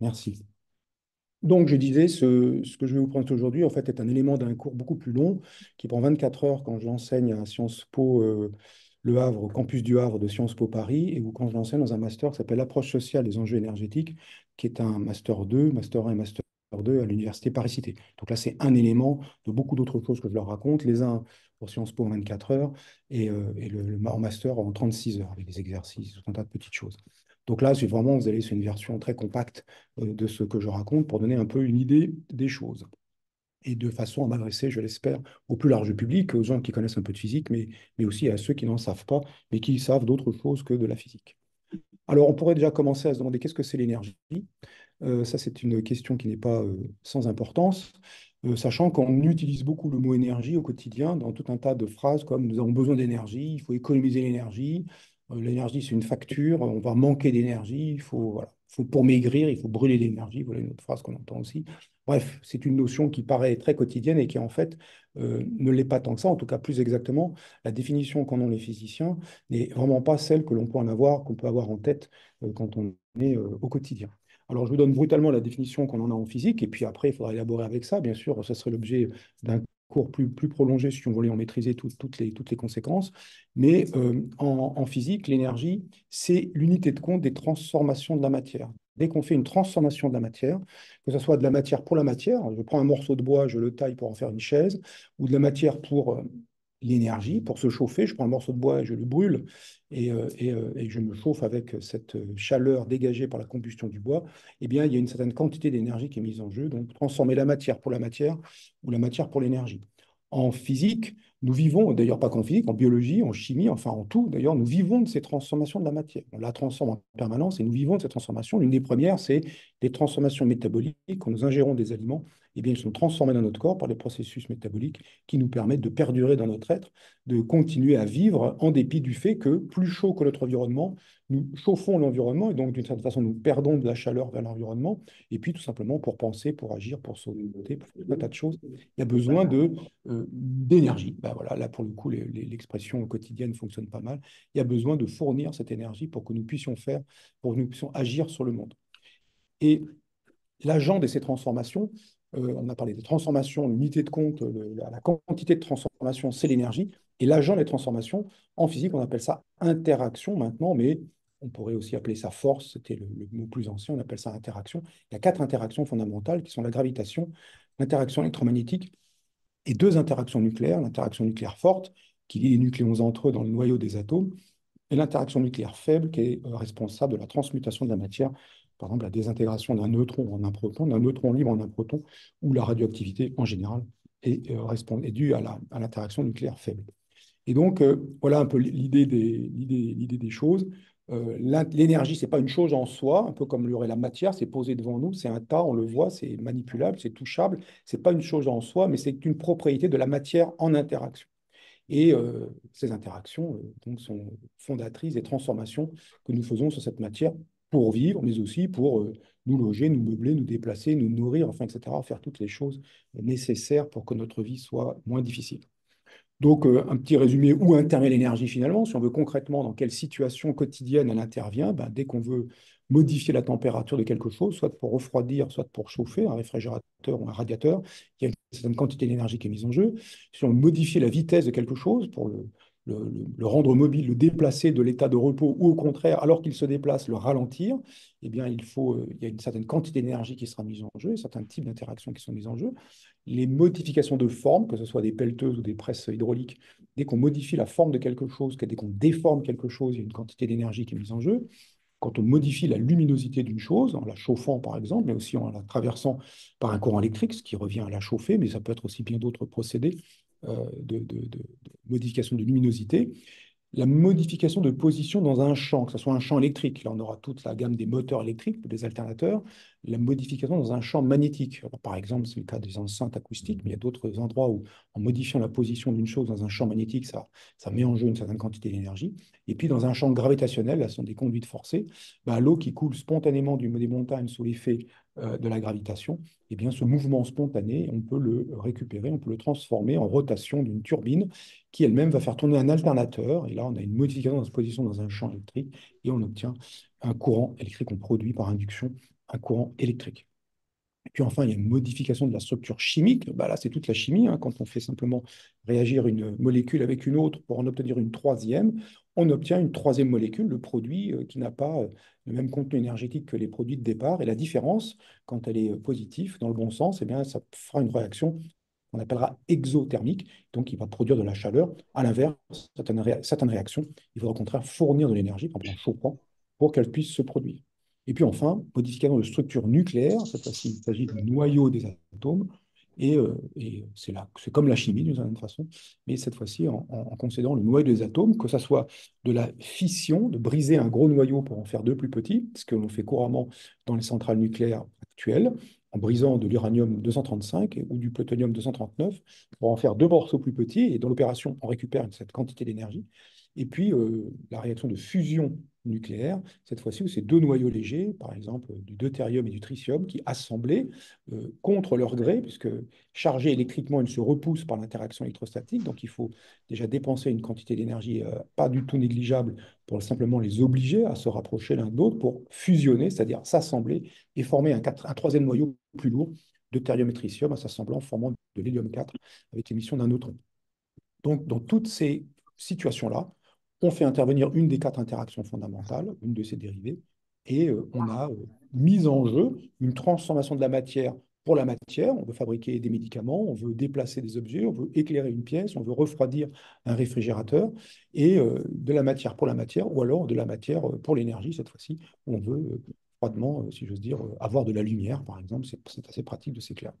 Merci. Donc, je disais, ce que je vais vous présenter aujourd'hui, en fait, est un élément d'un cours beaucoup plus long qui prend 24 heures quand je l'enseigne à Sciences Po Le Havre, au campus du Havre de Sciences Po Paris, et ou quand je l'enseigne dans un master qui s'appelle L'approche sociale des enjeux énergétiques, qui est un master 2, master 1 et master 2 à l'université Paris-Cité. Donc là, c'est un élément de beaucoup d'autres choses que je leur raconte, les uns pour Sciences Po en 24 heures et le master en 36 heures, avec des exercices, tout un tas de petites choses. Donc là, c'est vraiment, vous allez sur une version très compacte de ce que je raconte pour donner un peu une idée des choses. Et de façon à m'adresser, je l'espère, au plus large public, aux gens qui connaissent un peu de physique, mais aussi à ceux qui n'en savent pas, mais qui savent d'autres choses que de la physique. Alors, on pourrait déjà commencer à se demander qu'est-ce que c'est l'énergie. Ça, c'est une question qui n'est pas sans importance, sachant qu'on utilise beaucoup le mot énergie au quotidien dans tout un tas de phrases comme nous avons besoin d'énergie, il faut économiser l'énergie, l'énergie c'est une facture, on va manquer d'énergie, voilà, pour maigrir, il faut brûler l'énergie, voilà une autre phrase qu'on entend aussi. Bref, c'est une notion qui paraît très quotidienne et qui en fait ne l'est pas tant que ça, en tout cas plus exactement, la définition qu'en ont les physiciens n'est vraiment pas celle que l'on peut en avoir, qu'on peut avoir en tête quand on est au quotidien. Alors, je vous donne brutalement la définition qu'on en a en physique, et puis après, il faudra élaborer avec ça. Bien sûr, ça serait l'objet d'un cours plus prolongé si on voulait en maîtriser toutes les conséquences. Mais en physique, l'énergie, c'est l'unité de compte des transformations de la matière. Dès qu'on fait une transformation de la matière, que ce soit de la matière pour la matière, je prends un morceau de bois, je le taille pour en faire une chaise, ou de la matière pour l'énergie, pour se chauffer, je prends un morceau de bois et je le brûle, et je me chauffe avec cette chaleur dégagée par la combustion du bois, eh bien, il y a une certaine quantité d'énergie qui est mise en jeu, donc transformer la matière pour la matière ou la matière pour l'énergie. En physique, nous vivons, d'ailleurs pas qu'en physique, en biologie, en chimie, enfin en tout, d'ailleurs, nous vivons de ces transformations de la matière. On la transforme en permanence et nous vivons de ces transformations. L'une des premières, c'est les transformations métaboliques. Quand nous ingérons des aliments, eh bien, ils sont transformés dans notre corps par des processus métaboliques qui nous permettent de perdurer dans notre être, de continuer à vivre en dépit du fait que, plus chaud que notre environnement, nous chauffons l'environnement et donc d'une certaine façon nous perdons de la chaleur vers l'environnement. Et puis tout simplement pour penser, pour agir, pour sauvegarder, pour faire tout un tas de choses, il y a besoin d'énergie. Ben voilà, là pour le coup, l'expression quotidienne fonctionne pas mal. Il y a besoin de fournir cette énergie pour que nous puissions faire, pour que nous puissions agir sur le monde. Et l'agent de ces transformations, on a parlé des transformations, l'unité de compte, la quantité de transformation, c'est l'énergie. Et l'agent des transformations, en physique, on appelle ça interaction maintenant, mais on pourrait aussi appeler ça force, c'était le mot plus ancien, on appelle ça interaction. Il y a quatre interactions fondamentales qui sont la gravitation, l'interaction électromagnétique et deux interactions nucléaires, l'interaction nucléaire forte, qui lie les nucléons entre eux dans le noyau des atomes, et l'interaction nucléaire faible qui est responsable de la transmutation de la matière, par exemple la désintégration d'un neutron en un proton, d'un neutron libre en un proton, ou la radioactivité en général est due à l'interaction nucléaire faible. Et donc, voilà un peu l'idée des choses. L'énergie, ce n'est pas une chose en soi, un peu comme l'aurait la matière, c'est posé devant nous, c'est un tas, on le voit, c'est manipulable, c'est touchable. Ce n'est pas une chose en soi, mais c'est une propriété de la matière en interaction. Et ces interactions donc sont fondatrices des transformations que nous faisons sur cette matière pour vivre, mais aussi pour nous loger, nous meubler, nous déplacer, nous nourrir, enfin, etc., faire toutes les choses nécessaires pour que notre vie soit moins difficile. Donc, un petit résumé, où intervient l'énergie finalement? Si on veut concrètement dans quelle situation quotidienne elle intervient, ben, dès qu'on veut modifier la température de quelque chose, soit pour refroidir, soit pour chauffer, un réfrigérateur ou un radiateur, il y a une certaine quantité d'énergie qui est mise en jeu. Si on veut modifier la vitesse de quelque chose pour le rendre mobile, le déplacer de l'état de repos, ou au contraire, alors qu'il se déplace, le ralentir, eh bien, il y a une certaine quantité d'énergie qui sera mise en jeu, certains types d'interactions qui sont mises en jeu. Les modifications de forme, que ce soit des pelleteuses ou des presses hydrauliques, dès qu'on modifie la forme de quelque chose, dès qu'on déforme quelque chose, il y a une quantité d'énergie qui est mise en jeu. Quand on modifie la luminosité d'une chose, en la chauffant par exemple, mais aussi en la traversant par un courant électrique, ce qui revient à la chauffer, mais ça peut être aussi bien d'autres procédés de modification de luminosité, la modification de position dans un champ, que ce soit un champ électrique, là on aura toute la gamme des moteurs électriques, des alternateurs, la modification dans un champ magnétique. Alors, par exemple, c'est le cas des enceintes acoustiques, mais il y a d'autres endroits où, en modifiant la position d'une chose dans un champ magnétique, ça met en jeu une certaine quantité d'énergie. Et puis, dans un champ gravitationnel, là, ce sont des conduites forcées, ben, l'eau qui coule spontanément des montagnes sous l'effet de la gravitation, eh bien, ce mouvement spontané, on peut le récupérer, on peut le transformer en rotation d'une turbine qui elle-même va faire tourner un alternateur. Et là, on a une modification de cette position dans un champ électrique et on obtient un courant électrique qu'on produit par induction un courant électrique. Et puis enfin, il y a une modification de la structure chimique. Bah là, c'est toute la chimie, hein. Quand on fait simplement réagir une molécule avec une autre pour en obtenir une troisième, on obtient une troisième molécule, le produit qui n'a pas le même contenu énergétique que les produits de départ. Et la différence, quand elle est positive, dans le bon sens, eh bien, ça fera une réaction qu'on appellera exothermique, donc il va produire de la chaleur. À l'inverse, certaines réactions, il faudra au contraire fournir de l'énergie, par exemple en chauffant, pour qu'elles puissent se produire. Et puis enfin, modification de structure nucléaire, cette fois-ci, il s'agit du noyau des atomes, et c'est comme la chimie d'une certaine façon, mais cette fois-ci en considérant le noyau des atomes, que ce soit de la fission, de briser un gros noyau pour en faire deux plus petits, ce que l'on fait couramment dans les centrales nucléaires actuelles, en brisant de l'uranium 235 ou du plutonium 239 pour en faire deux morceaux plus petits, et dans l'opération, on récupère cette quantité d'énergie. Et puis, la réaction de fusion nucléaire, cette fois-ci où c'est deux noyaux légers, par exemple du deutérium et du tritium, qui assemblés contre leur gré, puisque chargés électriquement, ils se repoussent par l'interaction électrostatique, donc il faut déjà dépenser une quantité d'énergie pas du tout négligeable pour simplement les obliger à se rapprocher l'un de l'autre pour fusionner, c'est-à-dire s'assembler et former un troisième noyau plus lourd, deutérium et tritium, à s'assemblant, formant de l'hélium 4 avec l'émission d'un neutron. Donc, dans toutes ces situations-là, on fait intervenir une des quatre interactions fondamentales, une de ces dérivées, et on a mis en jeu une transformation de la matière pour la matière. On veut fabriquer des médicaments, on veut déplacer des objets, on veut éclairer une pièce, on veut refroidir un réfrigérateur, et de la matière pour la matière, ou alors de la matière pour l'énergie, cette fois-ci, on veut froidement, si j'ose dire, avoir de la lumière, par exemple. C'est assez pratique de s'éclairer.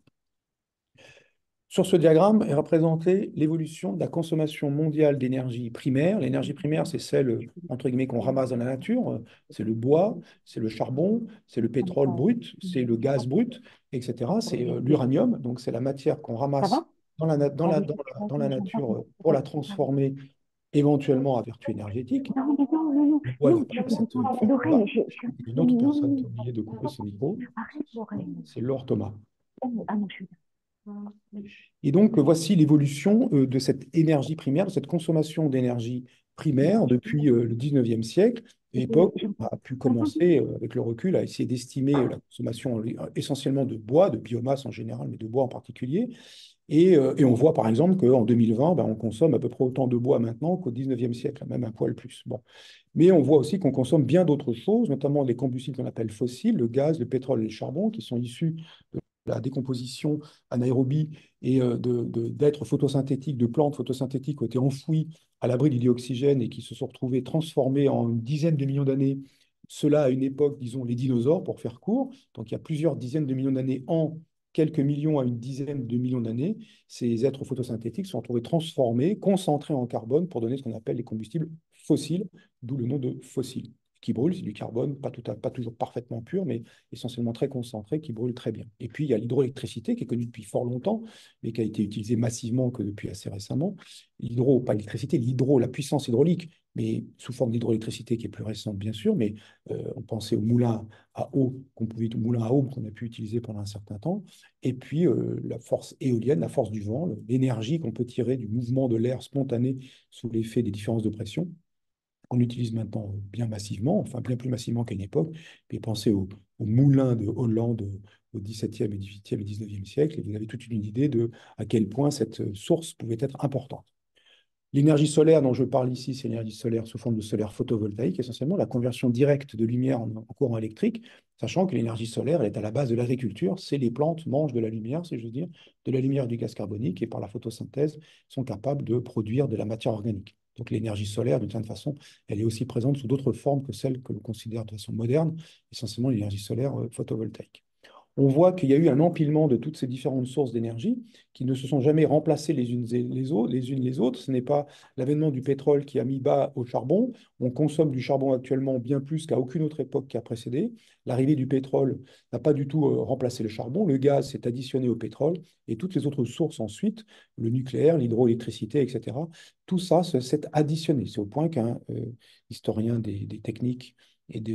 Sur ce diagramme est représentée l'évolution de la consommation mondiale d'énergie primaire. L'énergie primaire, c'est celle, entre guillemets, qu'on ramasse dans la nature. C'est le bois, c'est le charbon, c'est le pétrole brut, c'est le gaz brut, etc. C'est l'uranium, donc c'est la matière qu'on Ça ramasse va? dans la nature pour la transformer éventuellement à vertu énergétique. Non, mais non, non, non, Le bois n'a non, pas tu cette Lorraine, forme-là. Il y a une autre personne qui a non, oublié de couper son micro, arrête, Lorraine. c'est Laure Thomas. Ah non, je suis Et donc, voici l'évolution de cette énergie primaire, de cette consommation d'énergie primaire depuis le 19e siècle, époque je- où on a pu commencer, avec le recul, à essayer d'estimer la consommation essentiellement de bois, de biomasse en général, mais de bois en particulier. Et on voit par exemple qu'en 2020, ben, on consomme à peu près autant de bois maintenant qu'au 19e siècle, même un poil plus. Bon. Mais on voit aussi qu'on consomme bien d'autres choses, notamment les combustibles qu'on appelle fossiles, le gaz, le pétrole et le charbon, qui sont issus la décomposition anaérobie et d'êtres photosynthétiques, de plantes photosynthétiques qui ont été enfouies à l'abri du dioxygène et qui se sont retrouvées transformées en une dizaine de millions d'années. Cela à une époque, disons, les dinosaures, pour faire court. Donc il y a plusieurs dizaines de millions d'années en quelques millions à une dizaine de millions d'années, ces êtres photosynthétiques se sont retrouvés transformés, concentrés en carbone pour donner ce qu'on appelle les combustibles fossiles, d'où le nom de fossiles qui brûle, c'est du carbone, pas toujours parfaitement pur, mais essentiellement très concentré, qui brûle très bien. Et puis, il y a l'hydroélectricité, qui est connue depuis fort longtemps, mais qui a été utilisée massivement que depuis assez récemment. L'hydro, pas l'électricité, l'hydro, la puissance hydraulique, mais sous forme d'hydroélectricité qui est plus récente, bien sûr, mais on pensait au moulin à eau, au moulin à eau qu'on a pu utiliser pendant un certain temps. Et puis, la force éolienne, la force du vent, l'énergie qu'on peut tirer du mouvement de l'air spontané sous l'effet des différences de pression qu'on utilise maintenant bien massivement, enfin bien plus massivement qu'à une époque. Et pensez aux moulins de Hollande au XVIIe et XVIIIe et XIXe siècle, et vous avez toute une idée de à quel point cette source pouvait être importante. L'énergie solaire dont je parle ici, c'est l'énergie solaire sous forme de solaire photovoltaïque, essentiellement la conversion directe de lumière en courant électrique, sachant que l'énergie solaire elle est à la base de l'agriculture. C'est les plantes mangent de la lumière, si je veux dire, de la lumière et du gaz carbonique, et par la photosynthèse sont capables de produire de la matière organique. Donc l'énergie solaire, d'une certaine façon, elle est aussi présente sous d'autres formes que celles que l'on considère de façon moderne, essentiellement l'énergie solaire photovoltaïque. On voit qu'il y a eu un empilement de toutes ces différentes sources d'énergie qui ne se sont jamais remplacées les unes les autres. Ce n'est pas l'avènement du pétrole qui a mis bas au charbon. On consomme du charbon actuellement bien plus qu'à aucune autre époque qui a précédé. L'arrivée du pétrole n'a pas du tout remplacé le charbon. Le gaz s'est additionné au pétrole et toutes les autres sources ensuite, le nucléaire, l'hydroélectricité, etc. Tout ça s'est additionné. C'est au point qu'un historien des techniques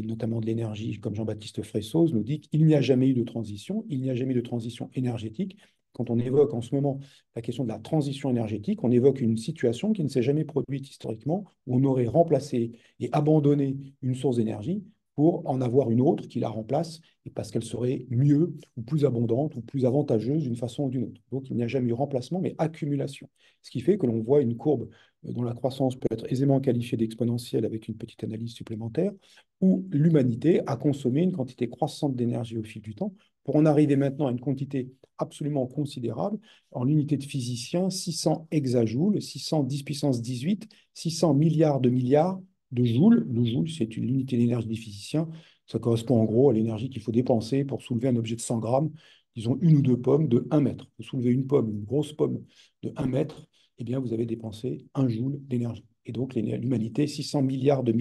notamment de l'énergie, comme Jean-Baptiste Fressoz, nous dit qu'il n'y a jamais eu de transition, il n'y a jamais eu de transition énergétique. Quand on évoque en ce moment la question de la transition énergétique, on évoque une situation qui ne s'est jamais produite historiquement, où on aurait remplacé et abandonné une source d'énergie pour en avoir une autre qui la remplace, et parce qu'elle serait mieux ou plus abondante ou plus avantageuse d'une façon ou d'une autre. Donc il n'y a jamais eu remplacement, mais accumulation. Ce qui fait que l'on voit une courbe dont la croissance peut être aisément qualifiée d'exponentielle avec une petite analyse supplémentaire, où l'humanité a consommé une quantité croissante d'énergie au fil du temps pour en arriver maintenant à une quantité absolument considérable. En unité de physicien, 600 hexajoules, 610 puissance 18, 600 milliards de milliards de joules. Le joule, c'est une unité d'énergie des physiciens. Ça correspond en gros à l'énergie qu'il faut dépenser pour soulever un objet de 100 grammes, disons une ou deux pommes de 1 mètre. Vous soulevez une pomme, une grosse pomme de 1 mètre, eh bien, vous avez dépensé 1 joule d'énergie. Et donc, l'humanité, 600 milliards de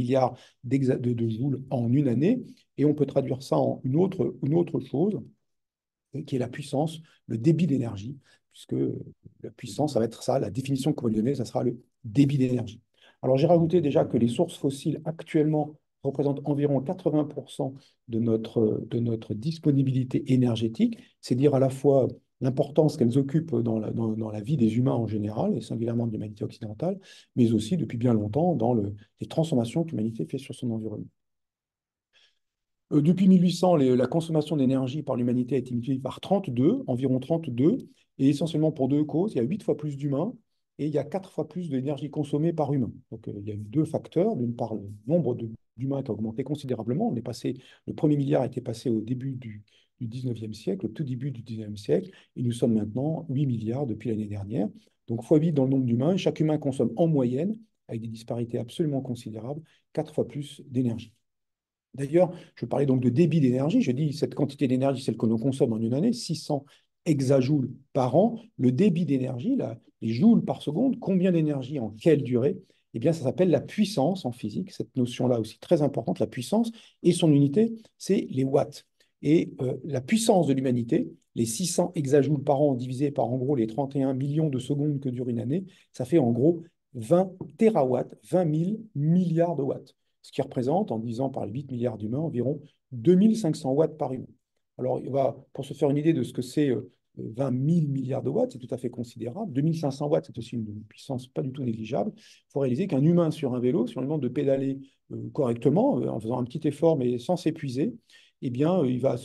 joules en une année. Et on peut traduire ça en une autre chose, qui est la puissance, le débit d'énergie, puisque la puissance, ça va être ça, la définition qu'on va lui donner, ça sera le débit d'énergie. Alors j'ai rajouté déjà que les sources fossiles actuellement représentent environ 80% de notre disponibilité énergétique, c'est dire à la fois l'importance qu'elles occupent dans la vie des humains en général, et singulièrement de l'humanité occidentale, mais aussi depuis bien longtemps dans les transformations que l'humanité fait sur son environnement. Depuis 1800, la consommation d'énergie par l'humanité a été multipliée par 32, environ 32, et essentiellement pour deux causes. Il y a 8 fois plus d'humains et il y a 4 fois plus d'énergie consommée par humain. Donc il y a eu deux facteurs. D'une part, le nombre d'humains qui a augmenté considérablement. Le premier milliard était passé au début du 19e siècle, au tout début du 19e siècle, et nous sommes maintenant 8 milliards depuis l'année dernière. Donc fois 8 dans le nombre d'humains, chaque humain consomme en moyenne, avec des disparités absolument considérables, 4 fois plus d'énergie. D'ailleurs, je parlais donc de débit d'énergie. Je dis cette quantité d'énergie, celle que l'on consomme en une année, 600 hexajoules par an. Le débit d'énergie, les joules par seconde, combien d'énergie en quelle durée? Eh bien, ça s'appelle la puissance en physique. Cette notion-là aussi très importante, la puissance, et son unité, c'est les watts. Et la puissance de l'humanité, les 600 hexajoules par an divisés par en gros les 31 millions de secondes que dure une année, ça fait en gros 20 térawatts, 20 000 milliards de watts, ce qui représente, en divisant par les 8 milliards d'humains, environ 2500 watts par humain. Alors, pour se faire une idée de ce que c'est 20 000 milliards de watts, c'est tout à fait considérable. 2500 watts, c'est aussi une puissance pas du tout négligeable. Il faut réaliser qu'un humain sur un vélo, si on lui demande de pédaler correctement, en faisant un petit effort, mais sans s'épuiser, eh bien, il va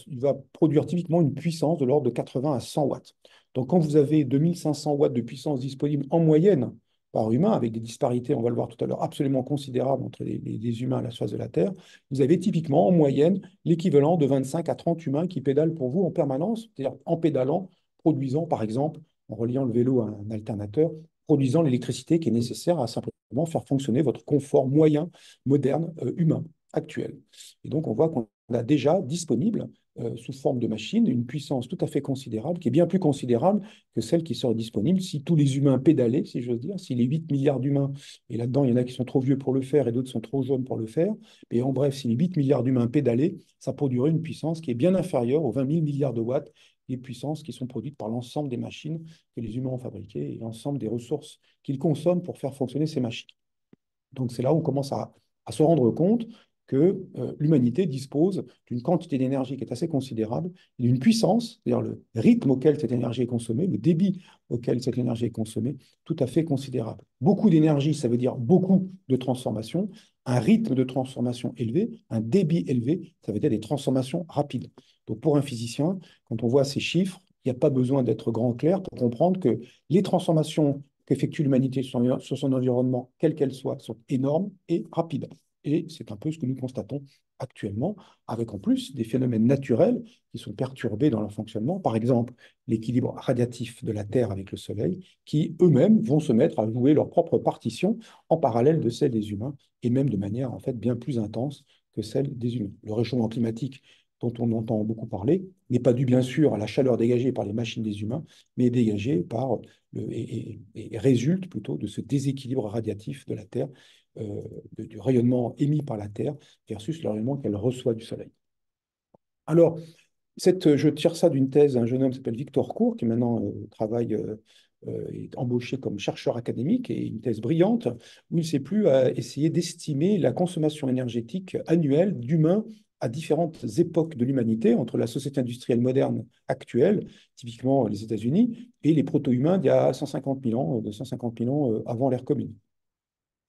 produire typiquement une puissance de l'ordre de 80 à 100 watts. Donc, quand vous avez 2500 watts de puissance disponible en moyenne par humain, avec des disparités, on va le voir tout à l'heure, absolument considérables entre les humains à la surface de la Terre, vous avez typiquement en moyenne l'équivalent de 25 à 30 humains qui pédalent pour vous en permanence, c'est-à-dire en pédalant, produisant par exemple, en reliant le vélo à un alternateur, produisant l'électricité qui est nécessaire à simplement faire fonctionner votre confort moyen, moderne, humain, actuel. Et donc on voit qu'on a déjà disponible sous forme de machine une puissance tout à fait considérable, qui est bien plus considérable que celle qui serait disponible si tous les humains pédalaient, si j'ose dire, si les 8 milliards d'humains, et là-dedans il y en a qui sont trop vieux pour le faire et d'autres sont trop jeunes pour le faire, et en bref, si les 8 milliards d'humains pédalaient, ça produirait une puissance qui est bien inférieure aux 20 000 milliards de watts, les puissances qui sont produites par l'ensemble des machines que les humains ont fabriquées et l'ensemble des ressources qu'ils consomment pour faire fonctionner ces machines. Donc c'est là où on commence à se rendre compte que l'humanité dispose d'une quantité d'énergie qui est assez considérable, et d'une puissance, c'est-à-dire le rythme auquel cette énergie est consommée, le débit auquel cette énergie est consommée, tout à fait considérable. Beaucoup d'énergie, ça veut dire beaucoup de transformation, un rythme de transformation élevé, un débit élevé, ça veut dire des transformations rapides. Donc pour un physicien, quand on voit ces chiffres, il n'y a pas besoin d'être grand clair pour comprendre que les transformations qu'effectue l'humanité sur son environnement, quelle qu'elle soit, sont énormes et rapides. Et c'est un peu ce que nous constatons actuellement, avec en plus des phénomènes naturels qui sont perturbés dans leur fonctionnement. Par exemple, l'équilibre radiatif de la Terre avec le Soleil, qui eux-mêmes vont se mettre à jouer leur propre partition en parallèle de celle des humains, et même de manière en fait bien plus intense que celle des humains. Le réchauffement climatique dont on entend beaucoup parler n'est pas dû bien sûr à la chaleur dégagée par les machines des humains, mais est dégagé par et résulte plutôt de ce déséquilibre radiatif de la Terre, du rayonnement émis par la Terre versus le rayonnement qu'elle reçoit du Soleil. Alors, je tire ça d'une thèse d'un jeune homme qui s'appelle Victor Cour, qui maintenant est embauché comme chercheur académique, et une thèse brillante, où il s'est plu à essayer d'estimer la consommation énergétique annuelle d'humains à différentes époques de l'humanité, entre la société industrielle moderne actuelle, typiquement les États-Unis, et les proto-humains d'il y a 150 000 ans, de 150 000 ans avant l'ère commune.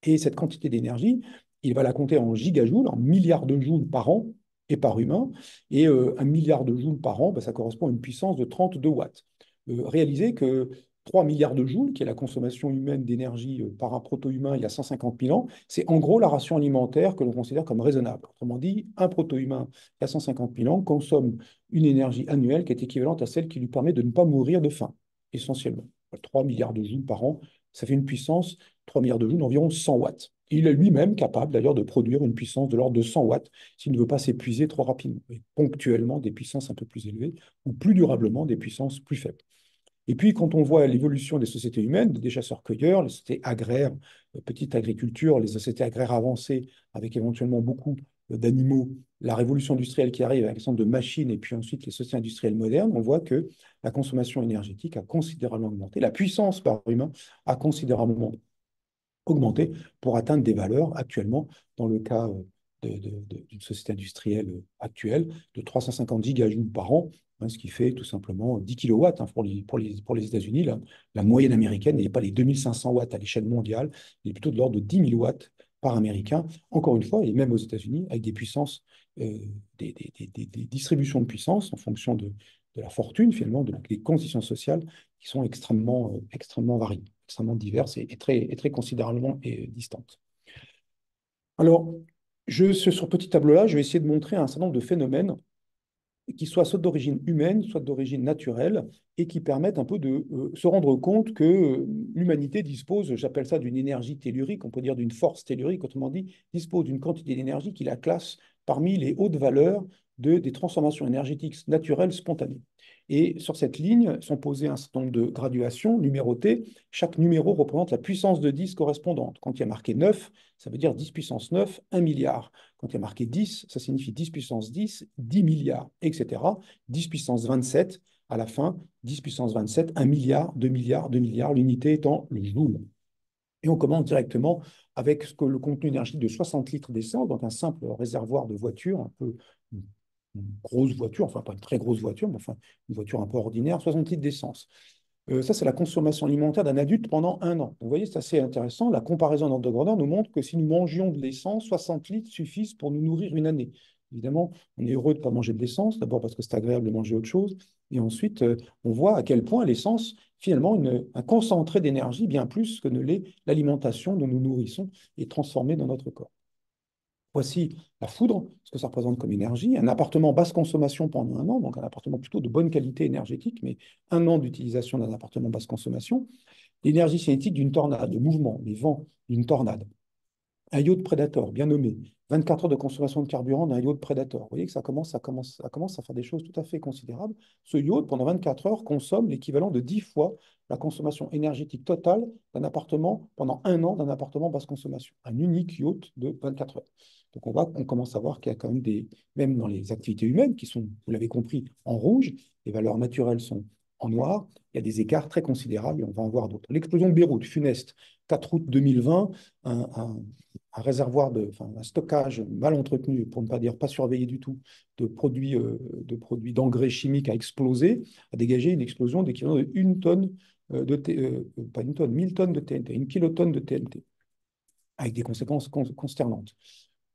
Et cette quantité d'énergie Il va la compter en gigajoules, en milliards de joules par an et par humain. Et 1 milliard de joules par an, ben, ça correspond à une puissance de 32 watts. Réalisez que 3 milliards de joules, qui est la consommation humaine d'énergie par un proto-humain il y a 150 000 ans, c'est en gros la ration alimentaire que l'on considère comme raisonnable. Autrement dit, un proto-humain il y a 150 000 ans consomme une énergie annuelle qui est équivalente à celle qui lui permet de ne pas mourir de faim, essentiellement. 3 milliards de joules par an, ça fait une puissance, 3 milliards de joules, d'environ 100 watts. Et il est lui-même capable d'ailleurs de produire une puissance de l'ordre de 100 watts s'il ne veut pas s'épuiser trop rapidement, et ponctuellement des puissances un peu plus élevées, ou plus durablement des puissances plus faibles. Et puis, quand on voit l'évolution des sociétés humaines, des chasseurs-cueilleurs, les sociétés agraires, petite agriculture, les sociétés agraires avancées, avec éventuellement beaucoup d'animaux, la révolution industrielle qui arrive avec un certain nombre de machines, et puis ensuite les sociétés industrielles modernes, on voit que la consommation énergétique a considérablement augmenté, la puissance par humain a considérablement augmenter pour atteindre des valeurs actuellement, dans le cas d'une société industrielle actuelle, de 350 gigajoules par an, hein, ce qui fait tout simplement 10 kilowatts hein, pour les États-Unis. La moyenne américaine n'est pas les 2500 watts à l'échelle mondiale, il est plutôt de l'ordre de 10 000 watts par américain, encore une fois, et même aux États-Unis, avec des puissances, des distributions de puissance en fonction de la fortune, finalement, des conditions sociales qui sont extrêmement variées, extrêmement diverses et très considérablement distantes. Alors, sur ce petit tableau-là, je vais essayer de montrer un certain nombre de phénomènes qui soient soit d'origine humaine, soit d'origine naturelle, et qui permettent un peu de se rendre compte que l'humanité dispose, j'appelle ça d'une énergie tellurique, on peut dire d'une force tellurique, autrement dit, dispose d'une quantité d'énergie qui la classe parmi les hautes valeurs des transformations énergétiques naturelles spontanées. Et sur cette ligne sont posées un certain nombre de graduations numérotées. Chaque numéro représente la puissance de 10 correspondante. Quand il y a marqué 9, ça veut dire 10 puissance 9, 1 milliard. Quand il y a marqué 10, ça signifie 10 puissance 10, 10 milliards, etc. 10 puissance 27, à la fin, 10 puissance 27, 1 milliard, 2 milliards, 2 milliards, l'unité étant le joule. Et on commence directement avec ce que le contenu énergétique de 60 litres d'essence, donc un simple réservoir de voiture, un peu une grosse voiture, enfin pas une très grosse voiture, mais enfin une voiture un peu ordinaire, 60 litres d'essence. Ça, c'est la consommation alimentaire d'un adulte pendant un an. Donc, vous voyez, c'est assez intéressant. La comparaison d'ordre de grandeur nous montre que si nous mangions de l'essence, 60 litres suffisent pour nous nourrir une année. Évidemment, on est heureux de ne pas manger de l'essence, d'abord parce que c'est agréable de manger autre chose, et ensuite, on voit à quel point l'essence, finalement, un concentré d'énergie, bien plus que ne l'est l'alimentation dont nous nourrissons, est transformée dans notre corps. Voici la foudre, ce que ça représente comme énergie. Un appartement basse consommation pendant un an, donc un appartement plutôt de bonne qualité énergétique, mais un an d'utilisation d'un appartement basse consommation. L'énergie cinétique d'une tornade, le mouvement, les vents d'une tornade. Un yacht Predator, bien nommé. 24 heures de consommation de carburant d'un yacht Predator. Vous voyez que ça commence à faire des choses tout à fait considérables. Ce yacht, pendant 24 heures, consomme l'équivalent de 10 fois la consommation énergétique totale d'un appartement pendant un an d'un appartement basse consommation. Un unique yacht de 24 heures. Donc on commence à voir qu'il y a quand même même dans les activités humaines, qui sont, vous l'avez compris, en rouge, les valeurs naturelles sont en noir, il y a des écarts très considérables et on va en voir d'autres. L'explosion de Beyrouth, funeste, 4 août 2020, un réservoir, un stockage mal entretenu, pour ne pas dire pas surveillé du tout, de produits d'engrais chimiques a explosé, a dégagé une explosion d'équivalent de 1 tonne, pas 1 tonne, 1 000 tonnes de TNT, 1 kilotonne de TNT, avec des conséquences consternantes.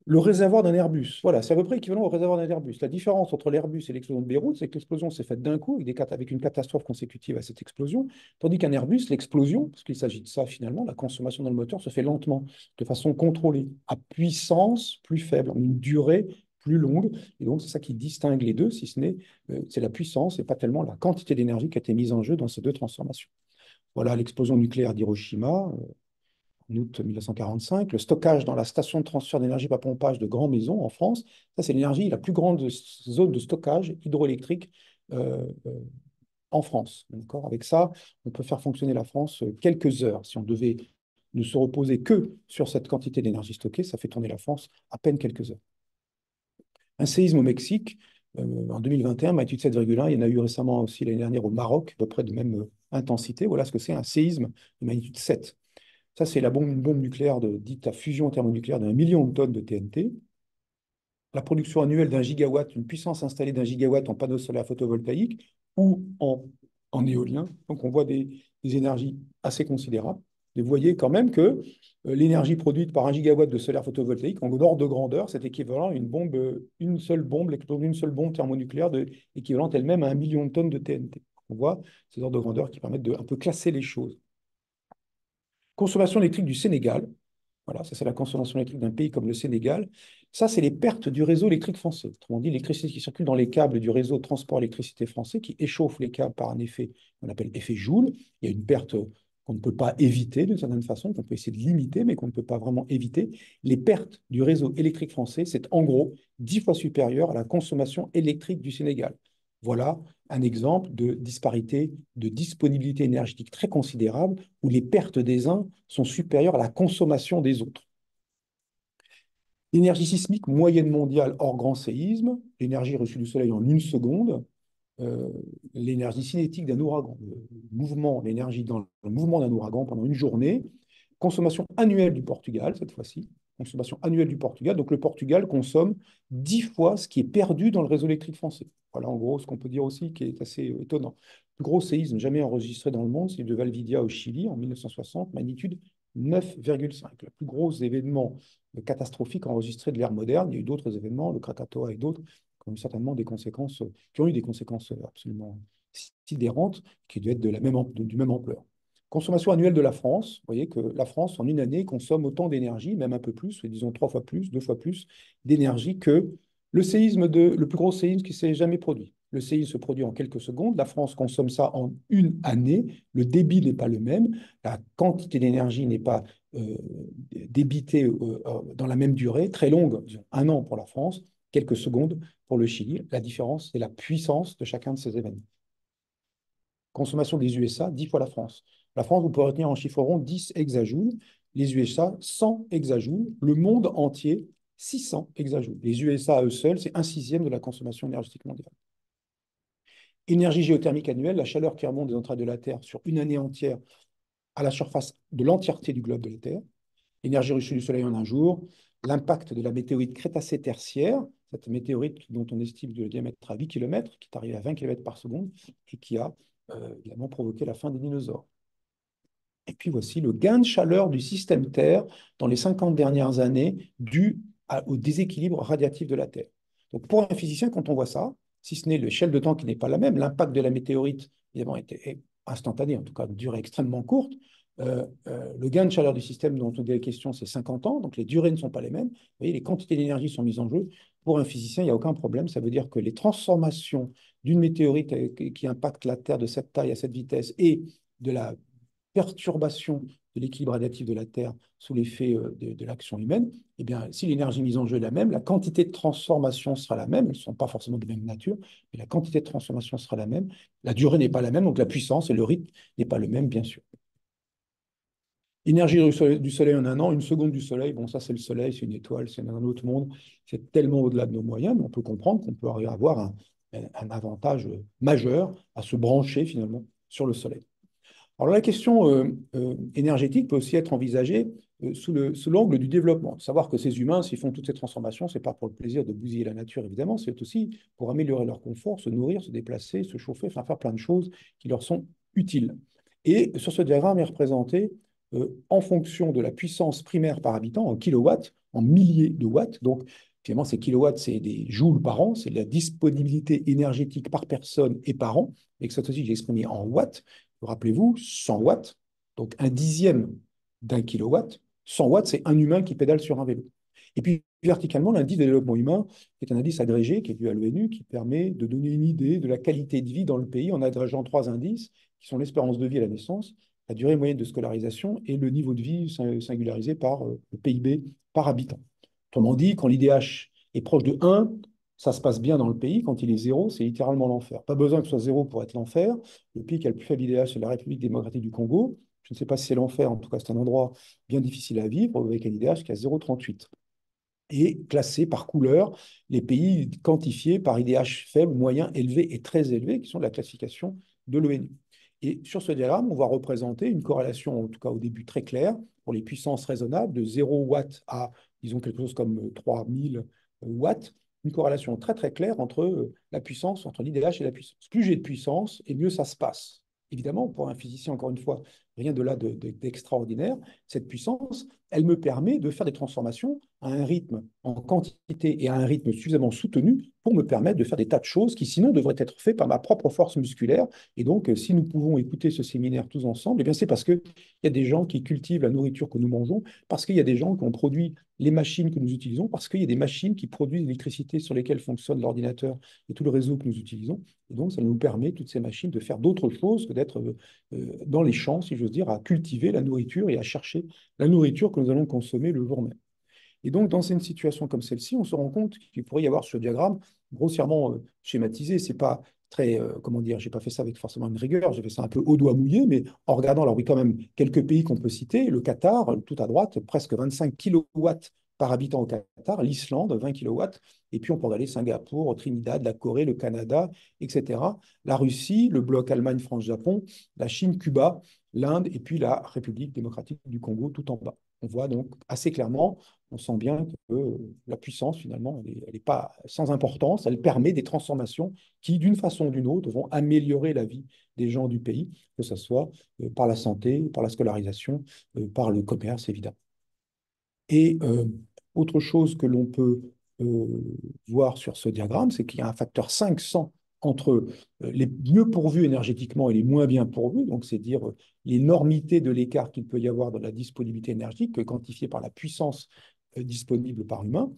Le réservoir d'un Airbus, voilà, c'est à peu près équivalent au réservoir d'un Airbus. La différence entre l'Airbus et l'explosion de Beyrouth, c'est que l'explosion s'est faite d'un coup, avec une catastrophe consécutive à cette explosion, tandis qu'un Airbus, l'explosion, parce qu'il s'agit de ça finalement, la consommation dans le moteur se fait lentement, de façon contrôlée, à puissance plus faible, en une durée plus longue. Et donc, c'est ça qui distingue les deux, si ce n'est, c'est la puissance et pas tellement la quantité d'énergie qui a été mise en jeu dans ces deux transformations. Voilà l'explosion nucléaire d'Hiroshima, en août 1945, le stockage dans la station de transfert d'énergie par pompage de Grand Maison en France. Ça, c'est l'énergie, la plus grande zone de stockage hydroélectrique en France. Avec ça, on peut faire fonctionner la France quelques heures. Si on devait ne se reposer que sur cette quantité d'énergie stockée, ça fait tourner la France à peine quelques heures. Un séisme au Mexique en 2021, magnitude 7,1. Il y en a eu récemment aussi l'année dernière au Maroc, à peu près de même intensité. Voilà ce que c'est un séisme de magnitude 7. Ça, c'est une bombe nucléaire dite à fusion thermonucléaire d'1 million de tonnes de TNT. La production annuelle d'un gigawatt, une puissance installée d'un gigawatt en panneaux solaires photovoltaïques ou en éolien. Donc, on voit des énergies assez considérables. Vous voyez quand même que l'énergie produite par 1 gigawatt de solaire photovoltaïque, en ordre de grandeur, c'est équivalent à une bombe, une seule bombe, l'explosion d'une seule bombe thermonucléaire équivalente elle-même à 1 million de tonnes de TNT. On voit ces ordres de grandeur qui permettent de un peu classer les choses. Consommation électrique du Sénégal. Voilà, ça c'est la consommation électrique d'un pays comme le Sénégal. Ça, c'est les pertes du réseau électrique français. Autrement dit, l'électricité qui circule dans les câbles du réseau de transport électricité français qui échauffe les câbles par un effet qu'on appelle effet Joule. Il y a une perte qu'on ne peut pas éviter d'une certaine façon, qu'on peut essayer de limiter, mais qu'on ne peut pas vraiment éviter. Les pertes du réseau électrique français, c'est en gros 10 fois supérieur à la consommation électrique du Sénégal. Voilà un exemple de disparité de disponibilité énergétique très considérable où les pertes des uns sont supérieures à la consommation des autres. L'énergie sismique moyenne mondiale hors grand séisme, l'énergie reçue du Soleil en 1 seconde, euh, l'énergie cinétique d'un ouragan, l'énergie dans le mouvement d'un ouragan pendant une journée, consommation annuelle du Portugal, cette fois-ci, consommation annuelle du Portugal. Donc le Portugal consomme 10 fois ce qui est perdu dans le réseau électrique français. Voilà en gros ce qu'on peut dire aussi qui est assez étonnant. Le plus gros séisme jamais enregistré dans le monde, c'est le de Valvidia au Chili en 1960, magnitude 9,5. Le plus gros événement catastrophique enregistré de l'ère moderne. Il y a eu d'autres événements, le Krakatoa et d'autres, qui ont eu certainement des conséquences, qui ont eu des conséquences absolument sidérantes, qui doivent être du même ampleur. Consommation annuelle de la France, vous voyez que la France, en une année, consomme autant d'énergie, même un peu plus, disons 3 fois plus, 2 fois plus d'énergie que le plus gros séisme qui s'est jamais produit. Le séisme se produit en quelques secondes, la France consomme ça en une année, le débit n'est pas le même, la quantité d'énergie n'est pas débitée dans la même durée, très longue, disons 1 an pour la France, quelques secondes pour le Chili. La différence, c'est la puissance de chacun de ces événements. Consommation des USA, 10 fois la France. La France, vous pouvez retenir en chiffre rond 10 hexajoules, les USA, 100 hexajoules, le monde entier, 600 hexajoules. Les USA à eux seuls, c'est 1/6 de la consommation énergétique mondiale. Énergie géothermique annuelle, la chaleur qui remonte des entrailles de la Terre sur une année entière à la surface de l'entièreté du globe de la Terre. Énergie reçue du Soleil en un jour, l'impact de la météorite Crétacé tertiaire, cette météorite dont on estime le diamètre à 8 km, qui est arrivée à 20 km par seconde et qui a évidemment provoqué la fin des dinosaures. Et puis voici le gain de chaleur du système Terre dans les 50 dernières années dû au déséquilibre radiatif de la Terre. Donc pour un physicien, quand on voit ça, si ce n'est l'échelle de temps qui n'est pas la même, l'impact de la météorite, évidemment, est instantané, en tout cas de durée extrêmement courte. Le gain de chaleur du système dont on dit la question, c'est 50 ans, donc les durées ne sont pas les mêmes. Vous voyez, les quantités d'énergie sont mises en jeu. Pour un physicien, il n'y a aucun problème. Ça veut dire que les transformations d'une météorite qui impacte la Terre de cette taille à cette vitesse et de la perturbation de l'équilibre radiatif de la Terre sous l'effet de l'action humaine, eh bien, si l'énergie mise en jeu est la même, la quantité de transformation sera la même. Elles ne sont pas forcément de même nature, mais la quantité de transformation sera la même. La durée n'est pas la même, donc la puissance et le rythme n'est pas le même, bien sûr. Énergie du soleil en un an, 1 seconde du soleil, bon, ça c'est le soleil, c'est une étoile, c'est un autre monde, c'est tellement au-delà de nos moyens, mais on peut comprendre qu'on peut avoir un avantage majeur à se brancher finalement sur le soleil. Alors la question énergétique peut aussi être envisagée sous l'angle du développement. Savoir que ces humains, s'ils font toutes ces transformations, ce n'est pas pour le plaisir de bousiller la nature, évidemment, c'est aussi pour améliorer leur confort, se nourrir, se déplacer, se chauffer, enfin faire plein de choses qui leur sont utiles. Et sur ce diagramme est représenté en fonction de la puissance primaire par habitant, en kilowatts, en milliers de watts. Donc, finalement, ces kilowatts, c'est des joules par an, c'est la disponibilité énergétique par personne et par an, et que ça aussi, j'ai exprimé en watts. Rappelez-vous, 100 watts, donc 1/10 d'un kilowatt. 100 watts, c'est un humain qui pédale sur un vélo. Et puis, verticalement, l'indice de développement humain est un indice agrégé qui est dû à l'ONU, qui permet de donner une idée de la qualité de vie dans le pays en agrégeant 3 indices, qui sont l'espérance de vie à la naissance, la durée moyenne de scolarisation et le niveau de vie singularisé par le PIB par habitant. Autrement dit, quand l'IDH est proche de 1, ça se passe bien dans le pays. Quand il est 0, c'est littéralement l'enfer. Pas besoin que ce soit 0 pour être l'enfer. Le pays qui a le plus faible IDH, c'est la République démocratique du Congo. Je ne sais pas si c'est l'enfer, en tout cas, c'est un endroit bien difficile à vivre, avec un IDH qui a 0,38. Et classé par couleur, les pays quantifiés par IDH faible, moyen, élevé et très élevé, qui sont de la classification de l'ONU. Et sur ce diagramme, on va représenter une corrélation, en tout cas au début très claire, pour les puissances raisonnables, de 0 watts à, disons, quelque chose comme 3000 watts, une corrélation très très claire entre la puissance, entre l'IDH et la puissance. Plus j'ai de puissance, et mieux ça se passe. Évidemment, pour un physicien, encore une fois, rien de là d'extraordinaire. Cette puissance, elle me permet de faire des transformations à un rythme en quantité et à un rythme suffisamment soutenu pour me permettre de faire des tas de choses qui sinon devraient être faites par ma propre force musculaire. Et donc, si nous pouvons écouter ce séminaire tous ensemble, eh bien c'est parce qu'il y a des gens qui cultivent la nourriture que nous mangeons, parce qu'il y a des gens qui ont produit les machines que nous utilisons, parce qu'il y a des machines qui produisent l'électricité sur lesquelles fonctionne l'ordinateur et tout le réseau que nous utilisons. Et donc, ça nous permet, toutes ces machines, de faire d'autres choses que d'être dans les champs, si j'ose dire, à cultiver la nourriture et à chercher la nourriture que nous allons consommer le jour même. Et donc, dans une situation comme celle-ci, on se rend compte qu'il pourrait y avoir sur le diagramme, grossièrement schématisé, c'est pas très, comment dire, j'ai pas fait ça avec forcément une rigueur, j'ai fait ça un peu au doigt mouillé, mais en regardant, alors oui, quand même, quelques pays qu'on peut citer, le Qatar, tout à droite, presque 25 kilowatts par habitant au Qatar, l'Islande, 20 kilowatts, et puis on peut regarder Singapour, Trinidad, la Corée, le Canada, etc. La Russie, le bloc Allemagne, France, Japon, la Chine, Cuba, l'Inde, et puis la République démocratique du Congo tout en bas. On voit donc assez clairement, on sent bien que la puissance, finalement, elle est pas sans importance. Elle permet des transformations qui, d'une façon ou d'une autre, vont améliorer la vie des gens du pays, que ce soit par la santé, par la scolarisation, par le commerce, évidemment. Et autre chose que l'on peut euh, voir sur ce diagramme, c'est qu'il y a un facteur 500 entre les mieux pourvus énergétiquement et les moins bien pourvus, donc c'est dire l'énormité de l'écart qu'il peut y avoir dans la disponibilité énergétique, quantifiée par la puissance disponible par humain.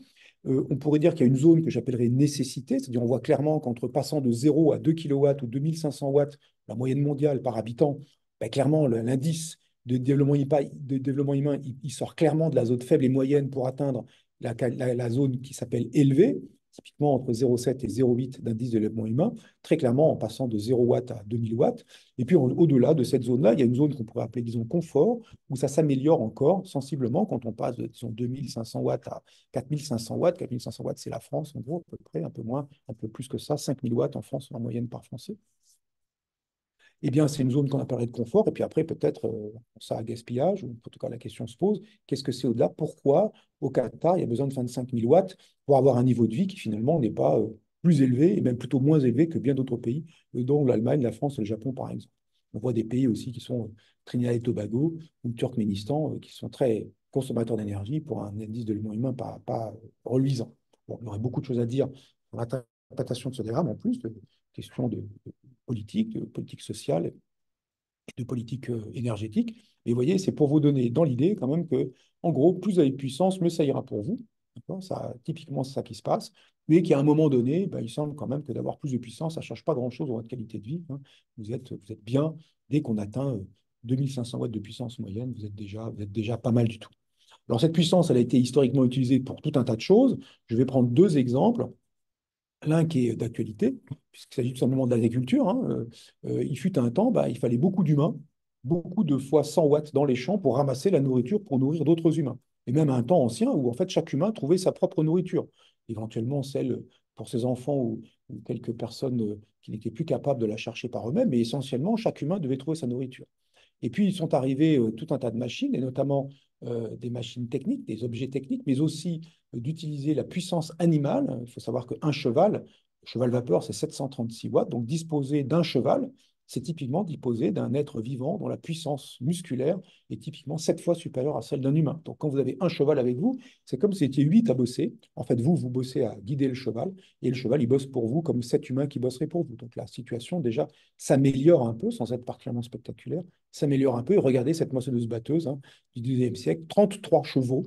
On pourrait dire qu'il y a une zone que j'appellerais nécessité, c'est-à-dire on voit clairement qu'entre passant de 0 à 2 kilowatts ou 2500 watts, la moyenne mondiale par habitant, ben, clairement l'indice de développement humain, il sort clairement de la zone faible et moyenne pour atteindre la zone qui s'appelle élevée, typiquement entre 0,7 et 0,8 d'indice de développement humain, très clairement en passant de 0 watts à 2000 watts. Et puis au-delà de cette zone-là, il y a une zone qu'on pourrait appeler, disons, confort, où ça s'améliore encore sensiblement quand on passe de, disons, 2500 watts à 4500 watts. 4500 watts, c'est la France, en gros, à peu près, un peu moins, un peu plus que ça, 5000 watts en France en moyenne par Français. Eh bien, c'est une zone qu'on appellerait de confort. Et puis après, peut-être, ça a gaspillage, ou en tout cas, la question se pose, qu'est-ce que c'est au-delà? Pourquoi, au Qatar, il y a besoin de 25 000 watts pour avoir un niveau de vie qui, finalement, n'est pas plus élevé, et même plutôt moins élevé que bien d'autres pays, dont l'Allemagne, la France et le Japon, par exemple. On voit des pays aussi qui sont Trinidad et Tobago ou Turkménistan, qui sont très consommateurs d'énergie pour un indice de développement humain pas reluisant. Bon, il y aurait beaucoup de choses à dire sur l'interprétation de ce diagramme, en plus, de questions de politique sociale et de politique énergétique. Et vous voyez, c'est pour vous donner dans l'idée quand même que, en gros, plus vous avez de puissance, mieux ça ira pour vous. Ça, typiquement, c'est ça qui se passe. Mais qu'à un moment donné, ben, il semble quand même que d'avoir plus de puissance, ça ne change pas grand-chose dans votre qualité de vie. Hein. Vous êtes bien, dès qu'on atteint 2500 watts de puissance moyenne, vous êtes déjà pas mal du tout. Alors, cette puissance, elle a été historiquement utilisée pour tout un tas de choses. Je vais prendre deux exemples. L'un qui est d'actualité, puisqu'il s'agit tout simplement d'agriculture. Hein. Il fut un temps, bah, il fallait beaucoup d'humains, beaucoup de fois 100 watts dans les champs pour ramasser la nourriture pour nourrir d'autres humains. Et même à un temps ancien où en fait chaque humain trouvait sa propre nourriture, éventuellement celle pour ses enfants ou quelques personnes qui n'étaient plus capables de la chercher par eux-mêmes, mais essentiellement chaque humain devait trouver sa nourriture. Et puis, ils sont arrivés tout un tas de machines, et notamment des machines techniques, des objets techniques, mais aussi d'utiliser la puissance animale. Il faut savoir qu'un cheval, le cheval vapeur, c'est 736 watts, donc disposer d'un cheval, c'est typiquement disposer d'un être vivant dont la puissance musculaire est typiquement 7 fois supérieure à celle d'un humain. Donc, quand vous avez un cheval avec vous, c'est comme si vous étiez 8 à bosser. En fait, vous bossez à guider le cheval, et le cheval, il bosse pour vous comme 7 humains qui bosseraient pour vous. Donc, la situation, déjà, s'améliore un peu, sans être particulièrement spectaculaire, s'améliore un peu. Et regardez cette moissonneuse-batteuse hein, du 19e siècle, 33 chevaux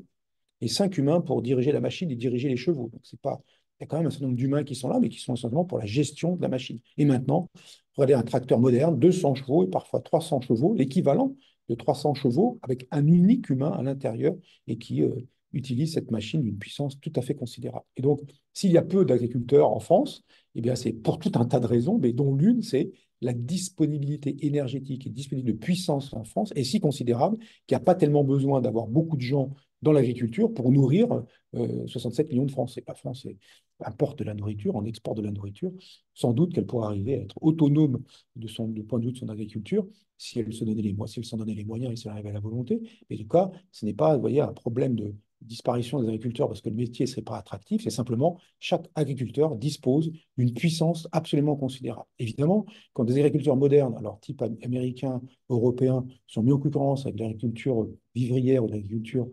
et 5 humains pour diriger la machine et diriger les chevaux. Donc, c'est pas... Il y a quand même un certain nombre d'humains qui sont là, mais qui sont essentiellement pour la gestion de la machine. Et maintenant, regardez un tracteur moderne, 200 chevaux et parfois 300 chevaux, l'équivalent de 300 chevaux avec un unique humain à l'intérieur et qui utilise cette machine d'une puissance tout à fait considérable. Et donc, s'il y a peu d'agriculteurs en France, eh bien, c'est pour tout un tas de raisons, mais dont l'une, c'est la disponibilité énergétique et disponibilité de puissance en France est si considérable qu'il n'y a pas tellement besoin d'avoir beaucoup de gens dans l'agriculture pour nourrir 67 millions de Français. La France importe de la nourriture, on exporte de la nourriture. Sans doute qu'elle pourrait arriver à être autonome du point de vue de son agriculture si elle s'en donnait les moyens et si elle arrivait à la volonté. Mais en tout cas, ce n'est pas, vous voyez, un problème disparition des agriculteurs parce que le métier ne serait pas attractif, c'est simplement chaque agriculteur dispose d'une puissance absolument considérable. Évidemment, quand des agriculteurs modernes, alors type américain, européen, sont mis en concurrence avec l'agriculture vivrière ou l'agriculture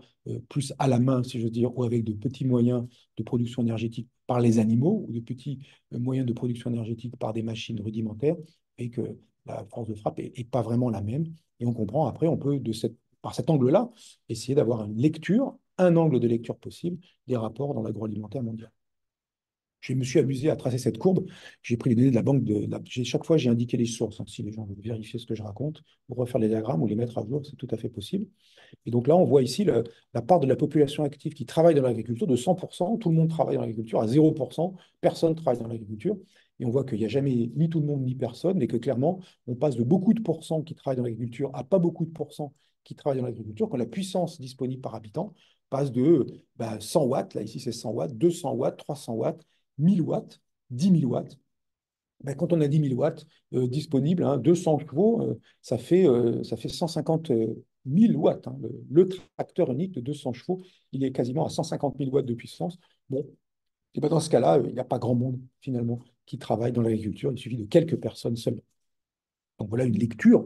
plus à la main, si je veux dire, ou avec de petits moyens de production énergétique par les animaux ou de petits moyens de production énergétique par des machines rudimentaires, et que la force de frappe n'est pas vraiment la même. Et on comprend, après, on peut, par cet angle-là, essayer d'avoir une lecture, un angle de lecture possible des rapports dans l'agroalimentaire mondial. Je me suis amusé à tracer cette courbe. J'ai pris les données de la banque chaque fois, j'ai indiqué les sources. Donc, si les gens veulent vérifier ce que je raconte, ou refaire les diagrammes ou les mettre à jour, c'est tout à fait possible. Et donc là, on voit ici la part de la population active qui travaille dans l'agriculture de 100%. Tout le monde travaille dans l'agriculture à 0%. Personne ne travaille dans l'agriculture. Et on voit qu'il n'y a jamais ni tout le monde ni personne, mais que clairement, on passe de beaucoup de pourcents qui travaillent dans l'agriculture à pas beaucoup de pourcents qui travaillent dans l'agriculture, quand la puissance disponible par habitant passe de 100 watts, là ici c'est 100 watts, 200 watts, 300 watts, 1000 watts, 10 000 watts. Quand on a 10 000 watts disponibles, 200 chevaux, ça fait 150 000 watts. Le tracteur unique de 200 chevaux, il est quasiment à 150 000 watts de puissance. Bon, et dans ce cas-là, il n'y a pas grand monde, finalement, qui travaille dans l'agriculture. Il suffit de quelques personnes seulement. Donc voilà une lecture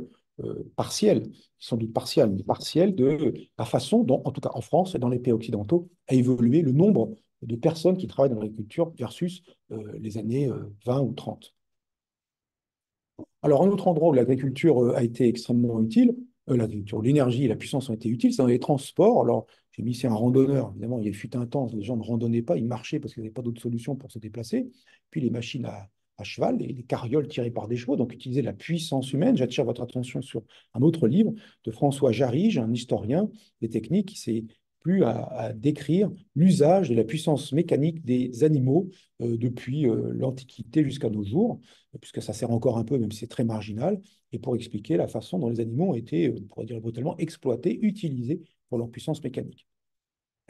partielle, sans doute partielle, mais partielle de la façon dont, en tout cas en France et dans les pays occidentaux, a évolué le nombre de personnes qui travaillent dans l'agriculture versus les années 20 ou 30. Alors, un autre endroit où l'agriculture a été extrêmement utile, l'agriculture, l'énergie et la puissance ont été utiles, c'est dans les transports. Alors, j'ai mis ici un randonneur. Évidemment, il fut un temps où les gens ne randonnaient pas, ils marchaient parce qu'ils n'avaient pas d'autre solution pour se déplacer. Puis les machines à cheval et les carrioles tirées par des chevaux, donc utiliser la puissance humaine. J'attire votre attention sur un autre livre de François Jarige, un historien des techniques qui s'est plu à décrire l'usage de la puissance mécanique des animaux depuis l'Antiquité jusqu'à nos jours, puisque ça sert encore un peu, même si c'est très marginal, et pour expliquer la façon dont les animaux ont été, on pourrait dire brutalement, exploités, utilisés pour leur puissance mécanique.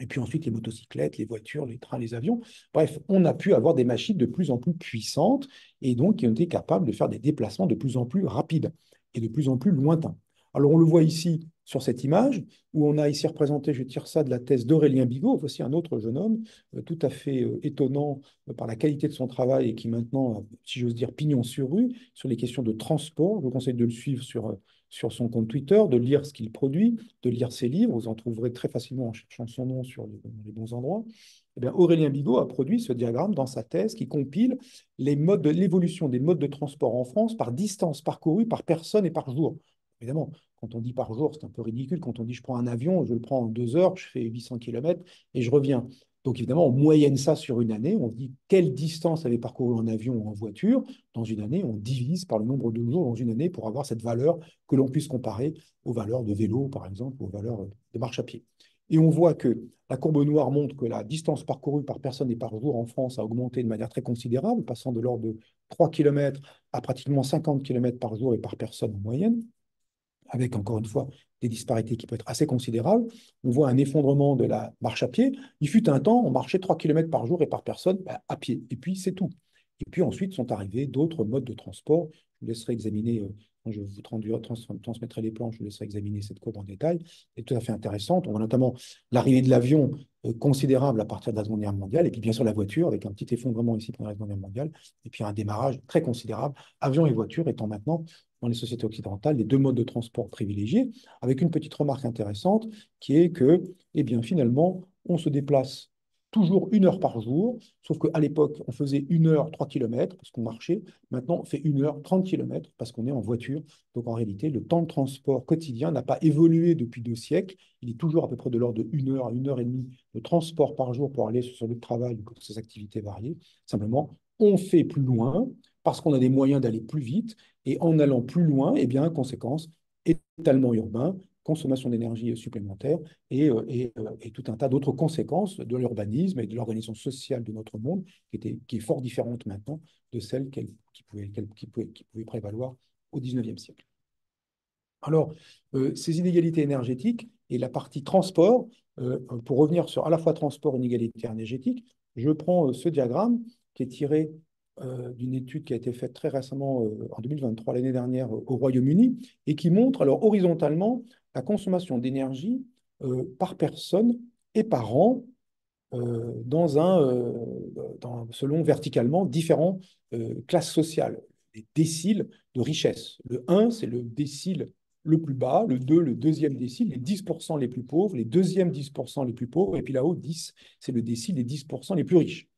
Et puis ensuite, les motocyclettes, les voitures, les trains, les avions. Bref, on a pu avoir des machines de plus en plus puissantes et donc qui ont été capables de faire des déplacements de plus en plus rapides et de plus en plus lointains. Alors, on le voit ici sur cette image, où on a ici représenté, je tire ça de la thèse d'Aurélien Bigot, voici un autre jeune homme, tout à fait étonnant par la qualité de son travail et qui maintenant, si j'ose dire, pignon sur rue, sur les questions de transport. Je vous conseille de le suivre sur son compte Twitter, de lire ce qu'il produit, de lire ses livres. Vous en trouverez très facilement en cherchant son nom sur les bons endroits. Eh bien, Aurélien Bigot a produit ce diagramme dans sa thèse qui compile l'évolution des modes de transport en France par distance parcourue par personne et par jour. Évidemment, quand on dit par jour, c'est un peu ridicule. Quand on dit je prends un avion, je le prends en 2 heures, je fais 800 km et je reviens. Donc évidemment, on moyenne ça sur une année. On se dit quelle distance avait parcouru en avion ou en voiture. Dans une année, on divise par le nombre de jours dans une année pour avoir cette valeur que l'on puisse comparer aux valeurs de vélo, par exemple, aux valeurs de marche à pied. Et on voit que la courbe noire montre que la distance parcourue par personne et par jour en France a augmenté de manière très considérable, passant de l'ordre de 3 km à pratiquement 50 km par jour et par personne en moyenne, avec encore une fois des disparités qui peuvent être assez considérables. On voit un effondrement de la marche à pied. Il fut un temps, on marchait 3 km par jour et par personne à pied. Et puis, c'est tout. Et puis ensuite sont arrivés d'autres modes de transport. Je vous laisserai examiner, quand je vous transmettrai les plans, je vous laisserai examiner cette courbe en détail. C'est tout à fait intéressante. On voit notamment l'arrivée de l'avion considérable à partir de la Seconde Guerre mondiale, et puis bien sûr la voiture, avec un petit effondrement ici pendant la Seconde Guerre mondiale, et puis un démarrage très considérable, avion et voiture étant maintenant dans les sociétés occidentales les deux modes de transport privilégiés, avec une petite remarque intéressante qui est que, eh bien, finalement, on se déplace toujours 1 heure par jour, sauf qu'à l'époque, on faisait 1 heure 3 km parce qu'on marchait. Maintenant, on fait 1 heure 30 km parce qu'on est en voiture. Donc en réalité, le temps de transport quotidien n'a pas évolué depuis 2 siècles. Il est toujours à peu près de l'ordre de 1 heure à 1 heure et demie de transport par jour pour aller sur son lieu de travail ou pour ses activités variées. Simplement, on fait plus loin parce qu'on a des moyens d'aller plus vite. Et en allant plus loin, eh bien, conséquence, étalement urbain, consommation d'énergie supplémentaire et tout un tas d'autres conséquences de l'urbanisme et de l'organisation sociale de notre monde qui est fort différente maintenant de celle qui pouvait prévaloir au XIXe siècle. Alors, ces inégalités énergétiques et la partie transport, pour revenir sur à la fois transport et inégalité énergétique, je prends ce diagramme qui est tiré d'une étude qui a été faite très récemment, en 2023, l'année dernière, au Royaume-Uni, et qui montre alors horizontalement la consommation d'énergie par personne et par an selon verticalement différentes classes sociales, des déciles de richesse. Le 1, c'est le décile le plus bas, le 2, le deuxième décile, les 10% les plus pauvres, les deuxièmes 10% les plus pauvres, et puis là-haut, 10, c'est le décile des 10% les plus riches.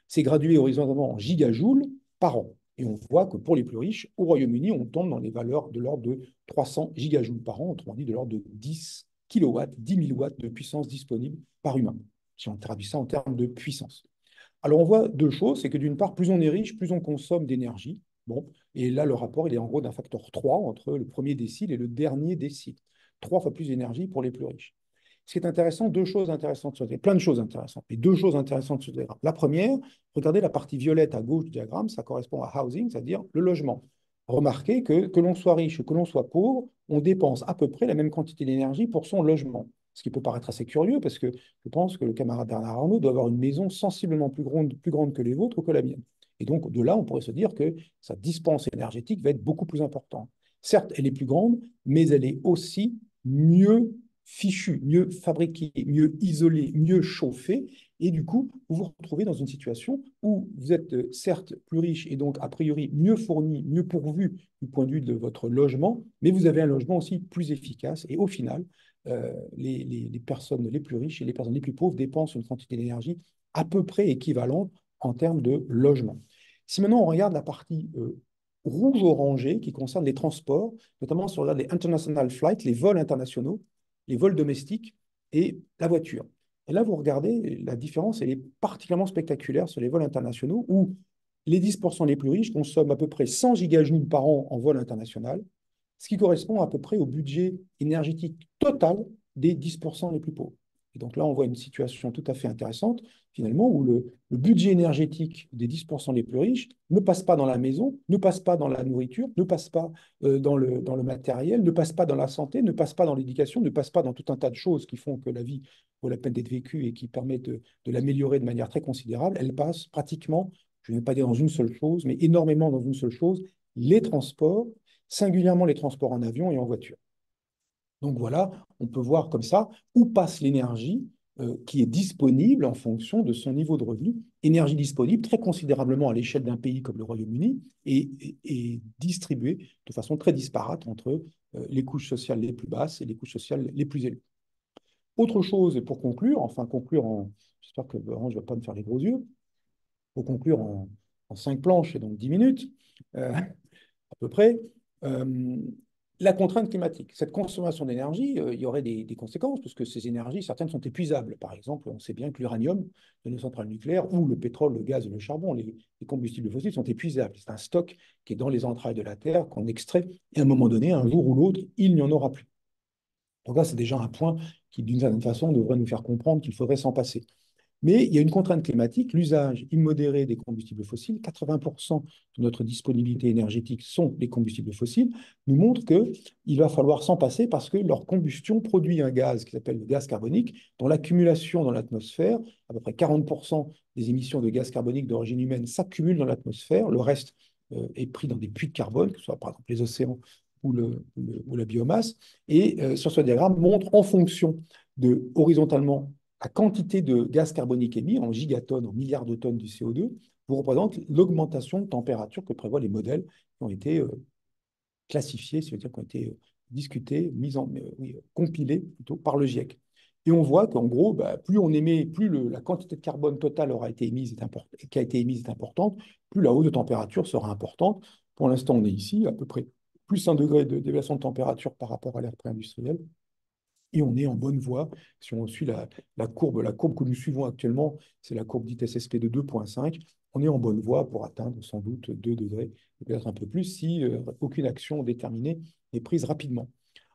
C'est gradué horizontalement en gigajoules par an. Et on voit que pour les plus riches, au Royaume-Uni, on tombe dans les valeurs de l'ordre de 300 gigajoules par an, autrement dit de l'ordre de 10 kilowatts, 10 000 watts de puissance disponible par humain, si on traduit ça en termes de puissance. Alors on voit deux choses, c'est que d'une part, plus on est riche, plus on consomme d'énergie. Bon, et là, le rapport, il est en gros d'un facteur 3 entre le premier décile et le dernier décile. 3 fois plus d'énergie pour les plus riches. Ce qui est intéressant, deux choses intéressantes sur ce diagramme, plein de choses intéressantes, mais deux choses intéressantes sur ce diagramme. La première, regardez la partie violette à gauche du diagramme, ça correspond à housing, c'est-à-dire le logement. Remarquez que l'on soit riche ou que l'on soit pauvre, on dépense à peu près la même quantité d'énergie pour son logement. Ce qui peut paraître assez curieux parce que je pense que le camarade Bernard Arnault doit avoir une maison sensiblement plus grande que les vôtres ou que la mienne. Et donc, de là, on pourrait se dire que sa dispense énergétique va être beaucoup plus importante. Certes, elle est plus grande, mais elle est aussi mieux fichue, mieux fabriquée, mieux isolée, mieux chauffée. Et du coup, vous vous retrouvez dans une situation où vous êtes certes plus riche et donc a priori mieux fourni, mieux pourvu du point de vue de votre logement, mais vous avez un logement aussi plus efficace. Et au final, les personnes les plus riches et les personnes les plus pauvres dépensent une quantité d'énergie à peu près équivalente en termes de logement. Si maintenant on regarde la partie rouge-orangée qui concerne les transports, notamment sur les international flights, les vols internationaux, les vols domestiques et la voiture. Et là, vous regardez, la différence, elle est particulièrement spectaculaire sur les vols internationaux où les 10% les plus riches consomment à peu près 100 gigajoules par an en vol international, ce qui correspond à peu près au budget énergétique total des 10% les plus pauvres. Et donc là, on voit une situation tout à fait intéressante, finalement, où le budget énergétique des 10% les plus riches ne passe pas dans la maison, ne passe pas dans la nourriture, ne passe pas dans le matériel, ne passe pas dans la santé, ne passe pas dans l'éducation, ne passe pas dans tout un tas de choses qui font que la vie vaut la peine d'être vécue et qui permettent de l'améliorer de manière très considérable. Elle passe pratiquement, je ne vais pas dire dans une seule chose, mais énormément dans une seule chose, les transports, singulièrement les transports en avion et en voiture. Donc voilà, on peut voir comme ça où passe l'énergie qui est disponible en fonction de son niveau de revenu. Énergie disponible très considérablement à l'échelle d'un pays comme le Royaume-Uni et distribuée de façon très disparate entre les couches sociales les plus basses et les couches sociales les plus élevées. Autre chose, et pour conclure, enfin conclure en... J'espère que Laurent ne va pas me faire les gros yeux. Pour conclure en 5 planches et donc 10 minutes, à peu près, euh, la contrainte climatique. Cette consommation d'énergie, il y aurait des conséquences, puisque ces énergies, certaines sont épuisables. Par exemple, on sait bien que l'uranium de nos centrales nucléaires, ou le pétrole, le gaz et le charbon, les combustibles fossiles sont épuisables. C'est un stock qui est dans les entrailles de la Terre, qu'on extrait, et à un moment donné, un jour ou l'autre, il n'y en aura plus. Donc là, c'est déjà un point qui, d'une certaine façon, devrait nous faire comprendre qu'il faudrait s'en passer. Mais il y a une contrainte climatique, l'usage immodéré des combustibles fossiles, 80% de notre disponibilité énergétique sont les combustibles fossiles, nous montre qu'il va falloir s'en passer parce que leur combustion produit un gaz qui s'appelle le gaz carbonique, dont l'accumulation dans l'atmosphère, à peu près 40% des émissions de gaz carbonique d'origine humaine s'accumulent dans l'atmosphère, le reste est pris dans des puits de carbone, que ce soit par exemple les océans ou la biomasse, et sur ce diagramme montre en fonction de horizontalement la quantité de gaz carbonique émis en gigatonnes, en milliards de tonnes du CO2, vous représente l'augmentation de température que prévoient les modèles qui ont été classifiés, c'est-à-dire qui ont été discutés, oui, compilés plutôt par le GIEC. Et on voit qu'en gros, bah, plus on émet, plus la quantité de carbone totale aura été émise qui a été émise est importante, plus la hausse de température sera importante. Pour l'instant, on est ici à peu près plus 1 degré de déviation de température par rapport à l'ère pré-industrielle. Et on est en bonne voie. Si on suit la courbe que nous suivons actuellement, c'est la courbe dite SSP de 2,5. On est en bonne voie pour atteindre sans doute 2 degrés, peut-être un peu plus, si aucune action déterminée n'est prise rapidement.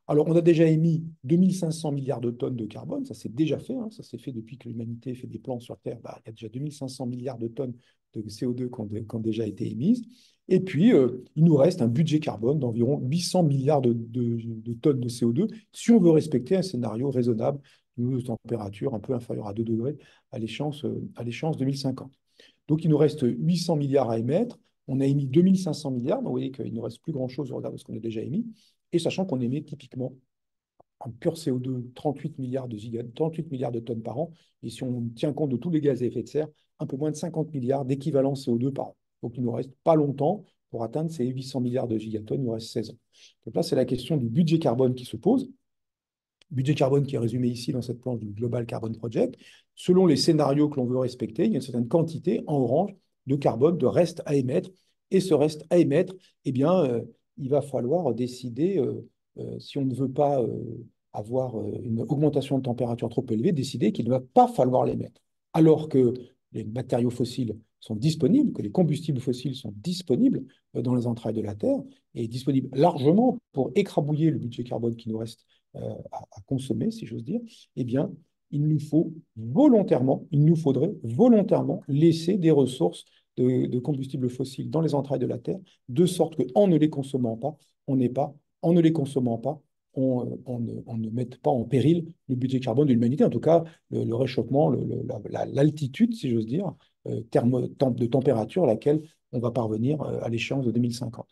Alors, on a déjà émis 2500 milliards de tonnes de carbone, ça s'est déjà fait, hein, ça s'est fait depuis que l'humanité fait des plans sur Terre. Bah, il y a déjà 2500 milliards de tonnes de CO2 qui ont déjà été émises. Et puis, il nous reste un budget carbone d'environ 800 milliards de tonnes de CO2 si on veut respecter un scénario raisonnable de température un peu inférieure à 2 degrés à l'échéance 2050. Donc, il nous reste 800 milliards à émettre. On a émis 2500 milliards, donc vous voyez qu'il ne nous reste plus grand-chose au regard de ce qu'on a déjà émis, et sachant qu'on émet typiquement en pur CO2 38 milliards de tonnes par an. Et si on tient compte de tous les gaz à effet de serre, un peu moins de 50 milliards d'équivalent CO2 par an. Donc il ne nous reste pas longtemps pour atteindre ces 800 milliards de gigatonnes, il nous reste 16 ans. Donc là, c'est la question du budget carbone qui se pose. Budget carbone qui est résumé ici dans cette planche du Global Carbon Project. Selon les scénarios que l'on veut respecter, il y a une certaine quantité en orange de carbone, de reste à émettre. Et ce reste à émettre, eh bien, il va falloir décider, si on ne veut pas avoir une augmentation de température trop élevée, décider qu'il ne va pas falloir l'émettre. Alors que les matériaux fossiles sont disponibles, que les combustibles fossiles sont disponibles dans les entrailles de la Terre et disponibles largement pour écrabouiller le budget carbone qui nous reste à consommer, si j'ose dire, eh bien, il nous faudrait volontairement laisser des ressources de combustibles fossiles dans les entrailles de la Terre, de sorte qu'en ne les consommant pas, on n'est pas, en ne les consommant pas, on ne mette pas en péril le budget carbone de l'humanité, en tout cas le réchauffement, l'altitude, si j'ose dire, de température à laquelle on va parvenir à l'échéance de 2050.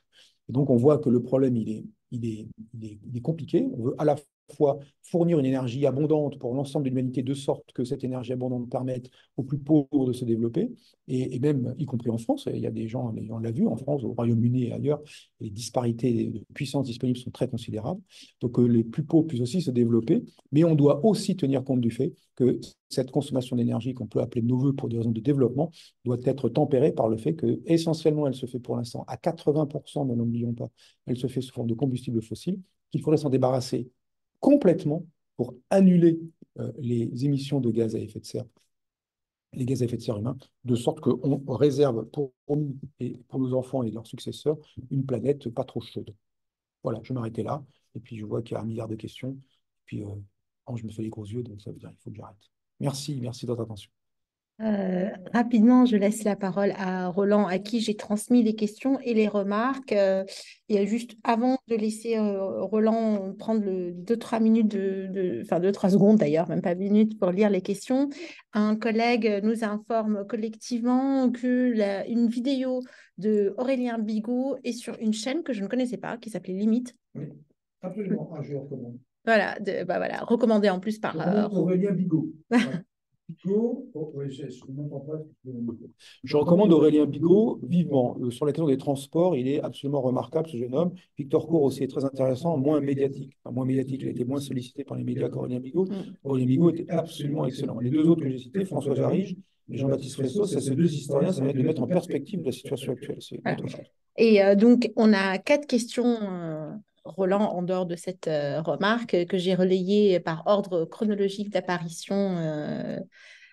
Et donc on voit que le problème, il est compliqué. On veut à la fois fournir une énergie abondante pour l'ensemble de l'humanité, de sorte que cette énergie abondante permette aux plus pauvres de se développer, et même, y compris en France, il y a des gens, on l'a vu en France, au Royaume-Uni et ailleurs, les disparités de puissance disponible sont très considérables. Donc les plus pauvres puissent aussi se développer, mais on doit aussi tenir compte du fait que cette consommation d'énergie qu'on peut appeler de nos voeux pour des raisons de développement doit être tempérée par le fait que essentiellement elle se fait pour l'instant à 80%, ne l'oublions pas, elle se fait sous forme de combustibles fossiles, qu'il faudrait s'en débarrasser complètement pour annuler les émissions de gaz à effet de serre, les gaz à effet de serre humains, de sorte qu'on réserve pour nous et pour nos enfants et leurs successeurs une planète pas trop chaude. Voilà, je vais m'arrêter là. Et puis je vois qu'il y a un milliard de questions. Et puis je me fais les gros yeux, donc ça veut dire qu'il faut que j'arrête. Merci, merci de votre attention. Rapidement, je laisse la parole à Roland, à qui j'ai transmis les questions et les remarques. Et juste avant de laisser Roland prendre 2-3 minutes, enfin 2-3 secondes d'ailleurs, même pas minutes, pour lire les questions, un collègue nous informe collectivement que une vidéo de Aurélien Bigot est sur une chaîne que je ne connaissais pas, qui s'appelait Limite. Oui, absolument. Je recommande. Voilà, bah voilà, recommandé en plus par Aurélien Bigot. Je recommande Aurélien Bigot vivement. Sur la question des transports, il est absolument remarquable, ce jeune homme. Victor Cour aussi est très intéressant, moins médiatique. Enfin, moins médiatique, il a été moins sollicité par les médias qu'Aurélien Bigot. Aurélien Bigot était absolument excellent. Les deux autres que j'ai cités, François Jarige et Jean-Baptiste Fresso, c'est ces deux historiens, ça va être de mettre en perspective la situation actuelle. C'est autre chose. Et donc, on a 4 questions, Roland, en dehors de cette remarque, que j'ai relayées par ordre chronologique d'apparition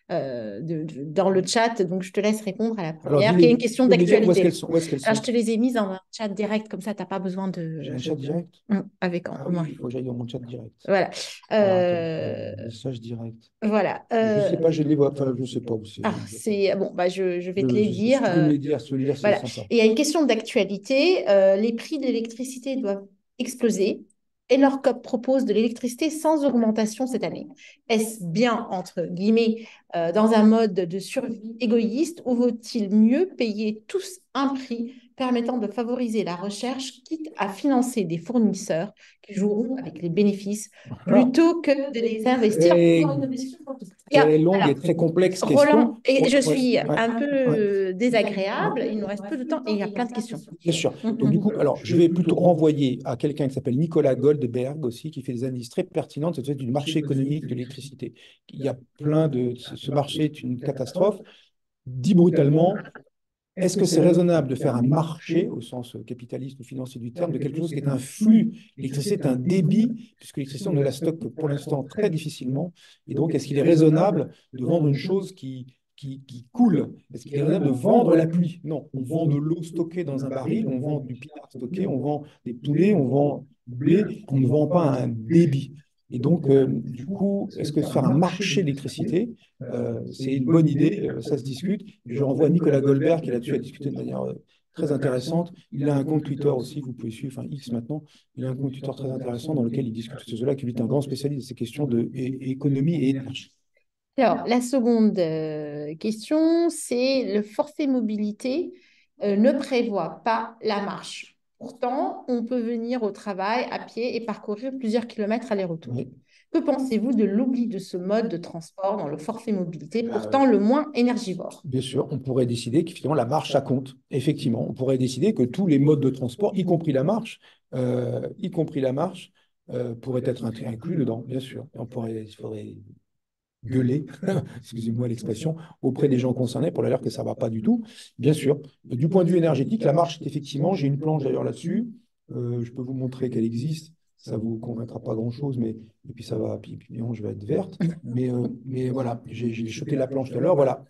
dans le chat. Donc, je te laisse répondre à la première, qui est une question d'actualité. Où est-ce qu'elles sont? Alors, je te les ai mises dans un chat direct, comme ça, tu n'as pas besoin de... J'ai un chat direct? Avec oui, il faut que j'aille dans mon chat direct. Voilà. Message direct. Voilà. Je ne sais pas, je les vois. Enfin, je ne sais pas où c'est. Bon, bah, je vais te les dire. Si tu peux me les dire, si tu veux les dire, c'est sympa. Et il y a une question d'actualité. Les prix de l'électricité doivent exploser. Enercop propose de l'électricité sans augmentation cette année. Est-ce bien, entre guillemets, dans un mode de survie égoïste, ou vaut-il mieux payer tous un prix permettant de favoriser la recherche, quitte à financer des fournisseurs qui joueront avec les bénéfices, plutôt que de les investir Quelle est longue et très complexe question. Roland, et je suis un peu désagréable, il nous reste peu de temps et il y a plein de questions. Bien sûr. Donc du coup, alors, je vais plutôt renvoyer à quelqu'un qui s'appelle Nicolas Goldberg aussi, qui fait des analyses très pertinentes du marché économique de l'électricité. Il y a plein de... Ce marché est une catastrophe. Dit brutalement, est-ce que c'est raisonnable de faire un marché, au sens capitaliste ou financier du terme, de quelque chose qui est un flux? L'électricité est un débit, puisque l'électricité, on ne la stocke que pour l'instant très difficilement. Et donc, est-ce qu'il est raisonnable de vendre une chose qui coule? Est-ce qu'il est raisonnable de vendre la pluie? Non, on vend de l'eau stockée dans un baril, on vend du pinard stocké, on vend des poulets, on vend du blé, on ne vend pas un débit. Et donc, du coup, est-ce que faire un marché d'électricité, c'est une bonne idée? Ça se discute. Je renvoie à Nicolas Goldberg qui là-dessus a discuté de manière très intéressante. Il a un compte Twitter aussi, vous pouvez suivre, enfin X maintenant. Il a un compte Twitter très intéressant dans lequel il discute de cela, qui lui est un grand spécialiste de ces questions d'économie et énergie. Alors, la seconde question, c'est le forfait mobilité ne prévoit pas la marche Pourtant, on peut venir au travail à pied et parcourir plusieurs kilomètres aller-retour. Oui. Que pensez-vous de l'oubli de ce mode de transport dans le forfait mobilité, Bah, pourtant le moins énergivore? bien sûr, on pourrait décider qu'effectivement la marche, ça compte. Effectivement, on pourrait décider que tous les modes de transport, y compris la marche, pourraient être inclus dedans, bien sûr. Et il faudrait gueuler, excusez-moi l'expression, auprès des gens concernés pour leur dire que ça ne va pas du tout. Bien sûr, du point de vue énergétique, la marche, effectivement, j'ai une planche d'ailleurs là-dessus. Je peux vous montrer qu'elle existe. Ça ne vous convaincra pas grand-chose, mais et puis ça va, puis je vais être verte. Mais voilà, j'ai jeté la planche tout à l'heure. Voilà.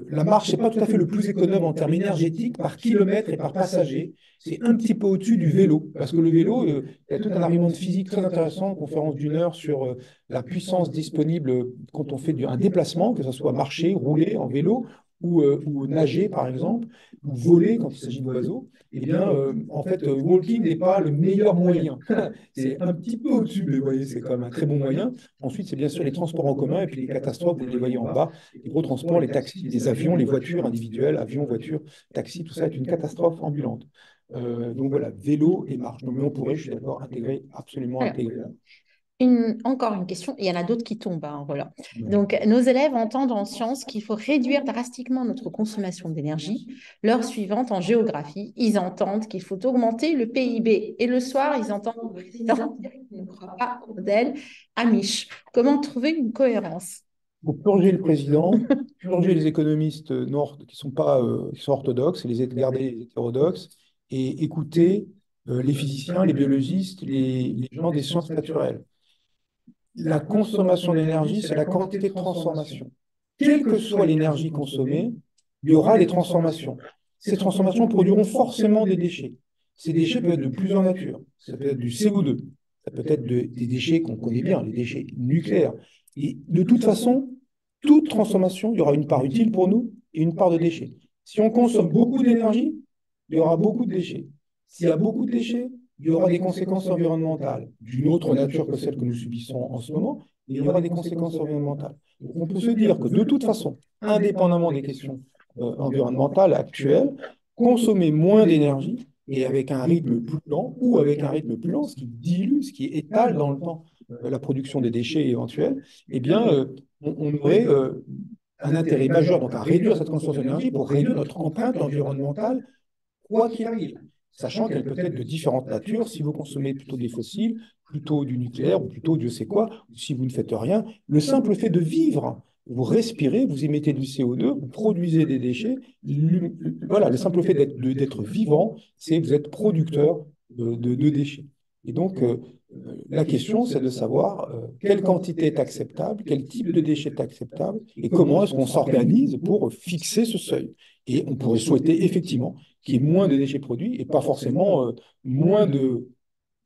La marche, c'est pas tout à fait le plus économe en termes énergétiques par kilomètre et par passager. C'est un petit peu au-dessus du vélo, parce que le vélo, il y a tout un argument de physique très intéressant, une conférence d'1 heure sur la puissance disponible quand on fait un déplacement, que ce soit marcher, rouler en vélo ou nager, par exemple, ou voler quand il s'agit d'oiseaux. Eh bien, en fait, walking n'est pas le meilleur moyen. C'est un petit peu au-dessus, mais vous voyez, c'est quand même un très bon moyen. Ensuite, c'est bien sûr les transports en commun et puis les catastrophes, vous les voyez en bas, les gros transports, les taxis, les avions, les voitures individuelles, avions, voitures, taxis, tout ça est une catastrophe ambulante. Donc voilà, vélo et marche. Donc, mais on pourrait, je suis d'accord, absolument Alors, intégrer. encore une question, il y en a d'autres qui tombent, hein, voilà. Ouais. Donc, nos élèves entendent en sciences qu'il faut réduire drastiquement notre consommation d'énergie. L'heure suivante, en géographie, ils entendent qu'il faut augmenter le PIB. Et le soir, ils entendent le président dire qu'il ne croit pas au modèle Amish. Comment trouver une cohérence? Il faut purger le président, purger les économistes nord, qui sont pas, qui sont orthodoxes, et garder les hétérodoxes, et écouter les physiciens, les biologistes, les gens des sciences naturelles. La consommation d'énergie, c'est la quantité de transformation. Quelle que soit l'énergie consommée, il y aura des transformations. Ces transformations produiront forcément des déchets. Ces déchets peuvent être de plusieurs natures. Ça peut être du CO2, ça peut être des déchets qu'on connaît bien, les déchets nucléaires. Et de toute façon, toute transformation, il y aura une part utile pour nous et une part de déchets. Si on consomme beaucoup d'énergie, il y aura beaucoup de déchets. S'il y a beaucoup de déchets, il y aura des conséquences environnementales d'une autre nature que celle que nous subissons en ce moment, mais il y aura des conséquences environnementales. Donc on peut se dire que de toute façon, indépendamment des questions environnementales actuelles, consommer moins d'énergie et avec un rythme plus lent ou avec un rythme plus lent, ce qui dilue, ce qui étale dans le temps la production des déchets éventuels, eh bien, on aurait un intérêt majeur donc à réduire cette consommation d'énergie pour réduire notre empreinte environnementale quoi qu'il arrive, sachant qu'elle peut être de différentes natures. Si vous consommez plutôt des fossiles, plutôt du nucléaire, ou plutôt Dieu sait quoi, ou si vous ne faites rien, le simple fait de vivre, vous respirez, vous émettez du CO2, vous produisez des déchets. Voilà, le simple fait d'être vivant, c'est que vous êtes producteur de déchets. Et donc, la question, c'est de savoir quelle quantité est acceptable, quel type de déchet est acceptable, et comment est-ce qu'on s'organise pour fixer ce seuil. Et on pourrait souhaiter effectivement qu'il y ait moins de déchets produits et pas forcément moins de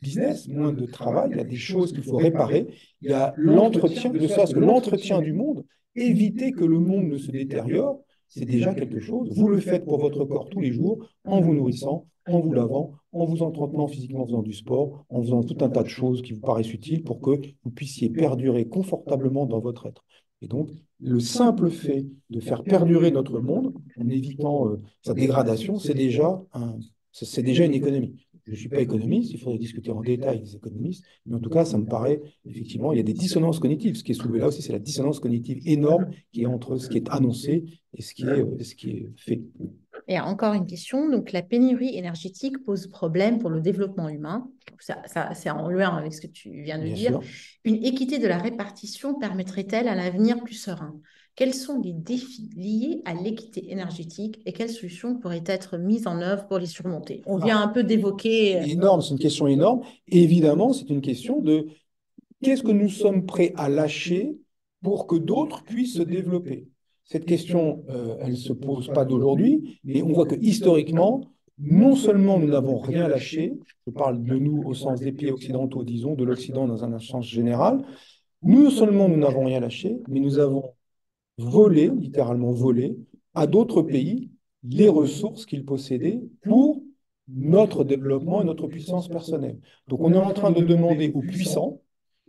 business, moins de travail. Il y a des choses qu'il faut réparer. Il y a l'entretien, ne serait-ce que l'entretien du monde, éviter que le monde ne se détériore, c'est déjà quelque chose. Vous le faites pour votre corps tous les jours, en vous nourrissant, en vous lavant, en vous entretenant physiquement, en faisant du sport, en faisant tout un tas de choses qui vous paraissent utiles pour que vous puissiez perdurer confortablement dans votre être. Et donc, le simple fait de faire perdurer notre monde en évitant sa dégradation, c'est déjà une économie. Je ne suis pas économiste, il faudrait discuter en détail avec des économistes, mais en tout cas, ça me paraît, effectivement, il y a des dissonances cognitives. Ce qui est soulevé là aussi, c'est la dissonance cognitive énorme qui est entre ce qui est annoncé et ce qui est fait. Et encore une question, donc la pénurie énergétique pose problème pour le développement humain. Ça, c'est en lien avec ce que tu viens de Bien dire. sûr. Une équité de la répartition permettrait-elle un avenir plus serein? Quels sont les défis liés à l'équité énergétique et quelles solutions pourraient être mises en œuvre pour les surmonter? On vient un peu d'évoquer. Énorme, c'est une question énorme. Et évidemment, c'est une question de qu'est-ce que nous sommes prêts à lâcher pour que d'autres puissent se développer? Cette question, elle ne se pose pas d'aujourd'hui, mais on voit que historiquement, non seulement nous n'avons rien lâché, je parle de nous au sens des pays occidentaux, disons, de l'Occident dans un sens général, non seulement nous n'avons rien lâché, mais nous avons volé, littéralement volé, à d'autres pays les ressources qu'ils possédaient pour notre développement et notre puissance personnelle. Donc on est en train de demander aux puissants,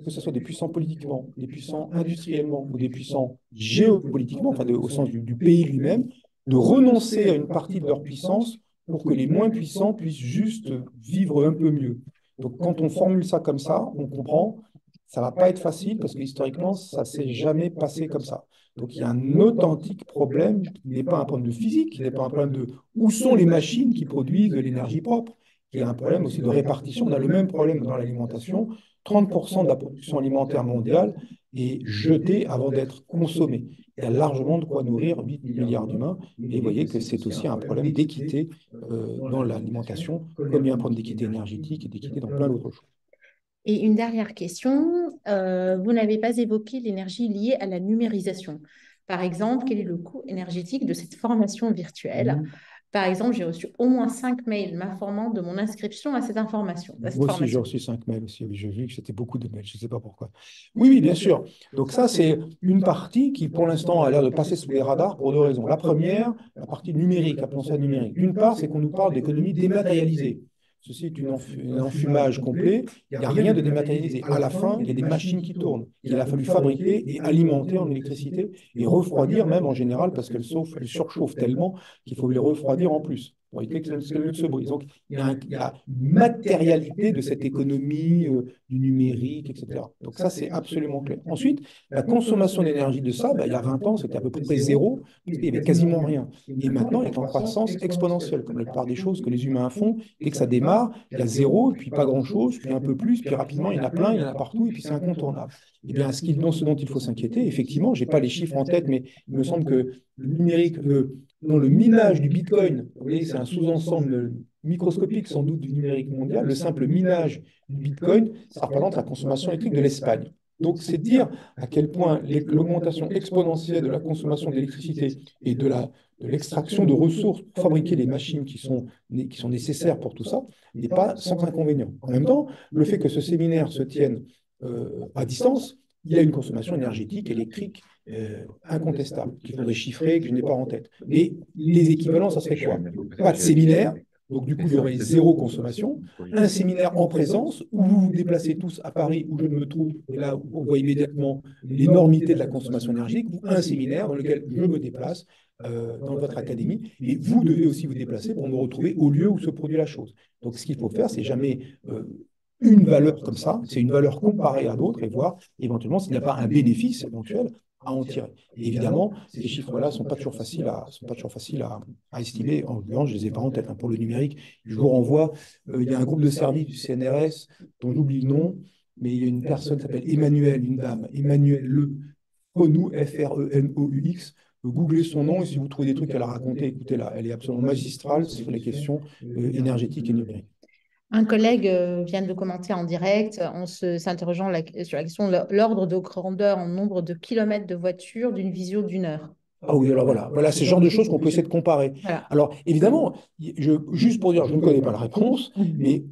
que ce soit des puissants politiquement, des puissants industriellement ou des puissants géopolitiquement, enfin au sens du pays lui-même, de renoncer à une partie de leur puissance pour que les moins puissants puissent juste vivre un peu mieux. Donc, quand on formule ça comme ça, on comprend, ça va pas être facile parce que historiquement, ça s'est jamais passé comme ça. Donc, il y a un authentique problème qui n'est pas un problème de physique, qui n'est pas un problème de où sont les machines qui produisent de l'énergie propre, qui est un problème aussi de répartition. On a le même problème dans l'alimentation. 30% de la production alimentaire mondiale est jetée avant d'être consommée. Il y a largement de quoi nourrir 8 milliards d'humains. Et vous voyez que c'est aussi un problème d'équité dans l'alimentation, comme il y a un problème d'équité énergétique et d'équité dans plein d'autres choses. Et une dernière question, vous n'avez pas évoqué l'énergie liée à la numérisation. Par exemple, quel est le coût énergétique de cette formation virtuelle? Mhm. Par exemple, j'ai reçu au moins 5 mails m'informant de mon inscription à cette information, à cette Moi aussi, j'ai formation. reçu 5 mails aussi. Oui, j'ai vu que c'était beaucoup de mails. Je ne sais pas pourquoi. Oui, oui, bien sûr. Donc ça, c'est une partie qui, pour l'instant, a l'air de passer sous les radars pour deux raisons. La première, la partie numérique, appelons ça numérique. D'une part, c'est qu'on nous parle d'économie dématérialisée. Ceci est un enfumage complet. Il n'y a rien de dématérialisé. À la fin, il y a des machines qui tournent, qu'il a fallu fabriquer et alimenter en électricité et refroidir même en général parce qu'elles surchauffent tellement qu'il faut les refroidir en plus pour éviter qu'elles ne se brisent. Donc, il y a une matérialité de cette économie du numérique, etc. Donc ça, c'est absolument clair. Ensuite, la consommation d'énergie de ça, ben, il y a 20 ans, c'était à peu près zéro, il n'y avait quasiment rien. Et maintenant, elle est en croissance exponentielle, comme la plupart des choses que les humains font. Dès que ça démarre, il y a zéro, puis pas grand-chose, puis un peu plus, puis rapidement, il y en a plein, il y en a partout, et puis c'est incontournable. Eh bien, ce dont il faut s'inquiéter, effectivement, je n'ai pas les chiffres en tête, mais il me semble que le numérique, non, le minage du Bitcoin, vous voyez, c'est un sous-ensemble microscopique sans doute du numérique mondial. Le simple minage du Bitcoin, ça représente la consommation électrique de l'Espagne. Donc, c'est dire à quel point l'augmentation exponentielle de la consommation d'électricité et de l'extraction de ressources pour fabriquer les machines qui sont nécessaires pour tout ça n'est pas sans inconvénient. En même temps, le fait que ce séminaire se tienne à distance, il y a une consommation énergétique, électrique incontestable, qu'il faudrait chiffrer, que je n'ai pas en tête. Mais les équivalents, ça serait quoi? Pas de séminaire, donc du coup, il y aurait zéro consommation. Un séminaire en présence, où vous vous déplacez tous à Paris, où je me trouve, et là, on voit immédiatement l'énormité de la consommation énergétique, ou un séminaire dans lequel je me déplace dans votre académie, et vous devez aussi vous déplacer pour me retrouver au lieu où se produit la chose. Donc, ce qu'il faut faire, c'est jamais une valeur comme ça, c'est une valeur comparée à d'autres et voir éventuellement s'il n'y a pas un bénéfice éventuel à en tirer. Et évidemment, ces chiffres-là ne sont pas toujours faciles à estimer. En l'occurrence, je ne les ai pas en tête. Hein. Pour le numérique, je vous renvoie, il y a un groupe de services du CNRS dont j'oublie le nom, mais il y a une personne qui s'appelle Emmanuel, une dame, Emmanuel Le Frenou, Frenou. Googlez son nom et si vous trouvez des trucs qu'elle a racontés, écoutez-la. Elle est absolument magistrale sur les questions énergétiques et numériques. Un collègue vient de le commenter en direct s'interrogeant sur la question de l'ordre de grandeur en nombre de kilomètres de voiture d'une visio d'1 heure. Ah oui, alors voilà, c'est le genre de choses qu'on peut essayer de comparer. Voilà. Alors, évidemment, juste pour dire, je ne connais pas la réponse, mais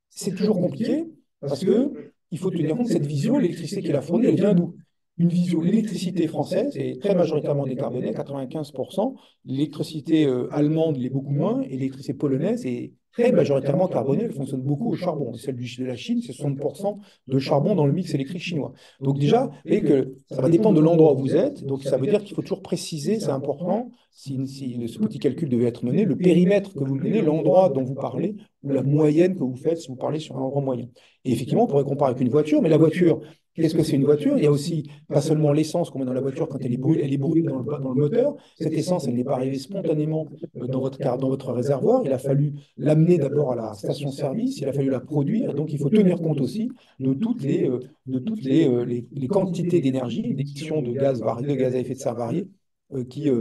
c'est toujours compliqué parce que il faut tenir compte de cette visio, l'électricité qui est la fournie, elle vient d'où? Une visio, l'électricité française est très majoritairement décarbonée, 95%. L'électricité allemande l'est beaucoup moins, et l'électricité polonaise est très majoritairement carbonée, elle fonctionne beaucoup au charbon. Et celle de la Chine, c'est 60% de charbon dans le mix électrique chinois. Donc déjà, vous voyez que ça va dépendre de l'endroit où vous êtes, donc ça veut dire qu'il faut toujours préciser, c'est important, si ce petit calcul devait être mené, le périmètre que vous menez, l'endroit dont vous parlez, ou la moyenne que vous faites si vous parlez sur un endroit moyen. Et effectivement, on pourrait comparer avec une voiture, mais la voiture, qu'est-ce que c'est une voiture? Il y a aussi pas seulement l'essence qu'on met dans la voiture quand elle est brûlée dans le moteur. Cette essence, elle n'est pas arrivée spontanément dans votre réservoir. Il a fallu l'amener d'abord à la station-service, il a fallu la produire. Et donc, il faut tenir compte aussi de toutes les quantités d'énergie, d'émissions de gaz variés, de gaz à effet de serre variés qui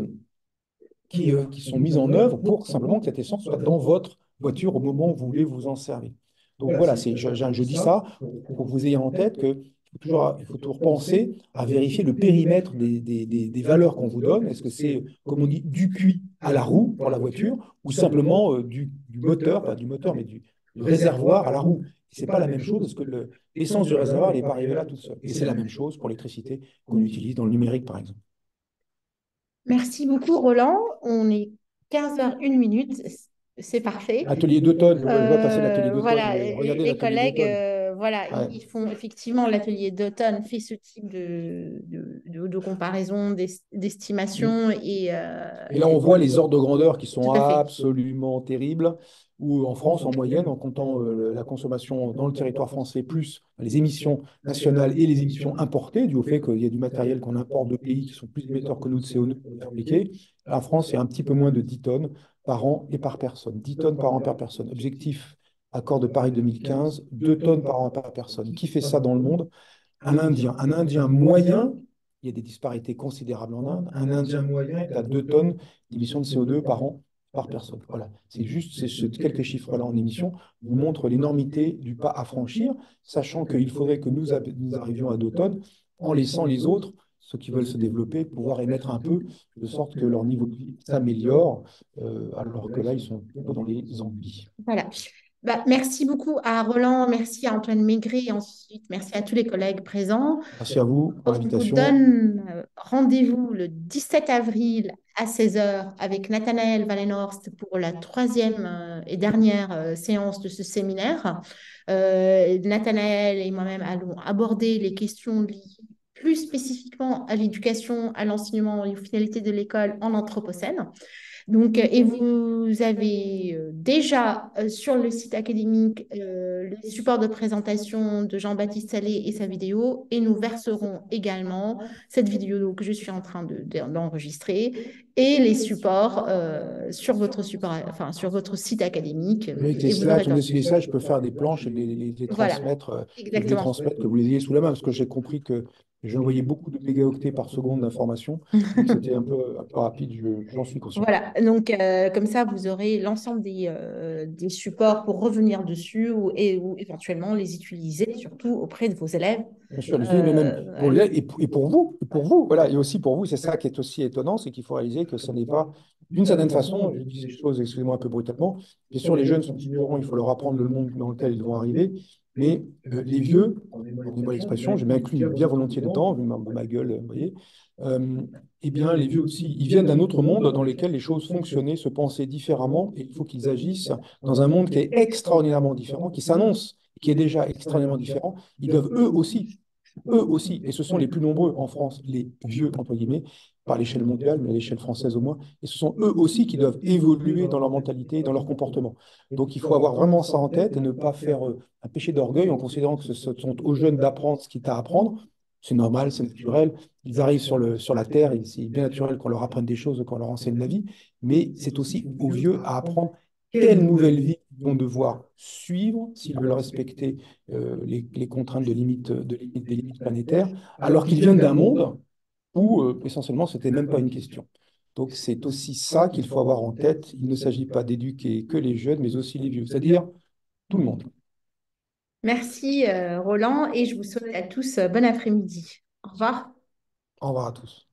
sont mises en œuvre pour simplement que cette essence soit dans votre voiture au moment où vous voulez vous en servir. Donc voilà, je dis ça pour que vous ayez en tête que il faut toujours penser à vérifier le périmètre des valeurs qu'on vous donne. Est-ce que c'est, comme on dit, du puits à la roue pour la voiture ou simplement du moteur, pas du moteur, mais du réservoir à la roue? Ce n'est pas la même chose parce que l'essence du réservoir, elle n'est pas arrivée là toute seule. Et c'est la même chose pour l'électricité qu'on utilise dans le numérique, par exemple. Merci beaucoup, Roland. On est 15h01. C'est parfait. Atelier d'automne, je vois passer l'atelier d'automne. Voilà, Regardez les l'atelier collègues d'automne. voilà, Ouais. ils font effectivement l'atelier d'automne fait ce type de comparaison, d'estimation Et là, on voit les ordres de grandeur qui tout sont à fait. absolument terribles, où en France, en moyenne, en comptant la consommation dans le territoire français, plus les émissions nationales et les émissions importées, dû au fait qu'il y a du matériel qu'on importe de pays qui sont plus émetteurs que nous de CO2 pour les fabriquer, la France, c'est un petit peu moins de 10 tonnes par an et par personne. 10 tonnes par an par personne. Objectif, accord de Paris 2015, 2 tonnes par an par personne. Qui fait ça dans le monde? Un Indien. Un Indien moyen, il y a des disparités considérables en Inde, un Indien moyen est à 2 tonnes d'émissions de CO2 par an par personne. Voilà, c'est juste quelques chiffres-là en émissions vous montrent l'énormité du pas à franchir, sachant qu'il faudrait que nous arrivions à 2 tonnes en laissant les autres, ceux qui veulent se développer, pouvoir émettre un peu, de sorte que leur niveau de vie s'améliore, alors que là, ils sont plutôt dans les embis. Voilà. Bah, merci beaucoup à Roland, merci à Antoine Maigret, et ensuite merci à tous les collègues présents. Merci à vous pour Je vous l'invitation. donne rendez-vous le 17 avril à 16 heures avec Nathanaël Wallenhorst pour la troisième et dernière séance de ce séminaire. Nathanaël et moi-même allons aborder les questions liées plus spécifiquement à l'éducation, à l'enseignement et aux finalités de l'école en Anthropocène. Donc, et vous avez déjà sur le site académique les supports de présentation de Jean-Baptiste Salé et sa vidéo, et nous verserons également cette vidéo que je suis en train d'enregistrer et les supports sur votre support, enfin, sur votre site académique, Avec les et vous aurez slides, le si vous temps. laissez les slides, je peux faire des planches et les Voilà, transmettre, exactement. que vous les ayez sous la main, parce que j'ai compris que je voyais beaucoup de mégaoctets par seconde d'informations et que c'était un peu rapide, j'en suis conscient. Voilà, donc comme ça, vous aurez l'ensemble des supports pour revenir dessus ou éventuellement les utiliser, surtout auprès de vos élèves. Bien sûr, les filles, mais même pour Voilà. les et pour vous, voilà, et aussi pour vous, c'est ça qui est aussi étonnant, c'est qu'il faut réaliser que ce n'est pas, d'une certaine façon, je dis ces choses, excusez-moi un peu brutalement, bien sûr, les jeunes sont ignorants, il faut leur apprendre le monde dans lequel ils vont arriver, mais les vieux, pardonnez-moi l'expression, je m'inclus bien volontiers dedans, vu ma gueule, vous voyez, euh, eh bien, les vieux aussi, ils viennent d'un autre monde dans lequel les choses fonctionnaient, se pensaient différemment, et il faut qu'ils agissent dans un monde qui est extraordinairement différent, qui s'annonce, qui est déjà extraordinairement différent. Ils doivent eux aussi, et ce sont les plus nombreux en France, les vieux, entre guillemets, pas à l'échelle mondiale, mais à l'échelle française au moins, et ce sont eux aussi qui doivent évoluer dans leur mentalité, dans leur comportement. Donc il faut avoir vraiment ça en tête et ne pas faire un péché d'orgueil en considérant que ce sont aux jeunes d'apprendre ce qu'il y a à apprendre. C'est normal, c'est naturel. Ils arrivent sur la terre et c'est bien naturel qu'on leur apprenne des choses, qu'on leur enseigne la vie, mais c'est aussi aux vieux à apprendre quelle nouvelle vie ils vont devoir suivre s'ils veulent respecter les contraintes des limites planétaires, alors qu'ils viennent d'un monde où essentiellement, ce n'était même pas une question. Donc c'est aussi ça qu'il faut avoir en tête. Il ne s'agit pas d'éduquer que les jeunes, mais aussi les vieux, c'est-à-dire tout le monde. Merci Roland et je vous souhaite à tous bon après-midi. Au revoir. Au revoir à tous.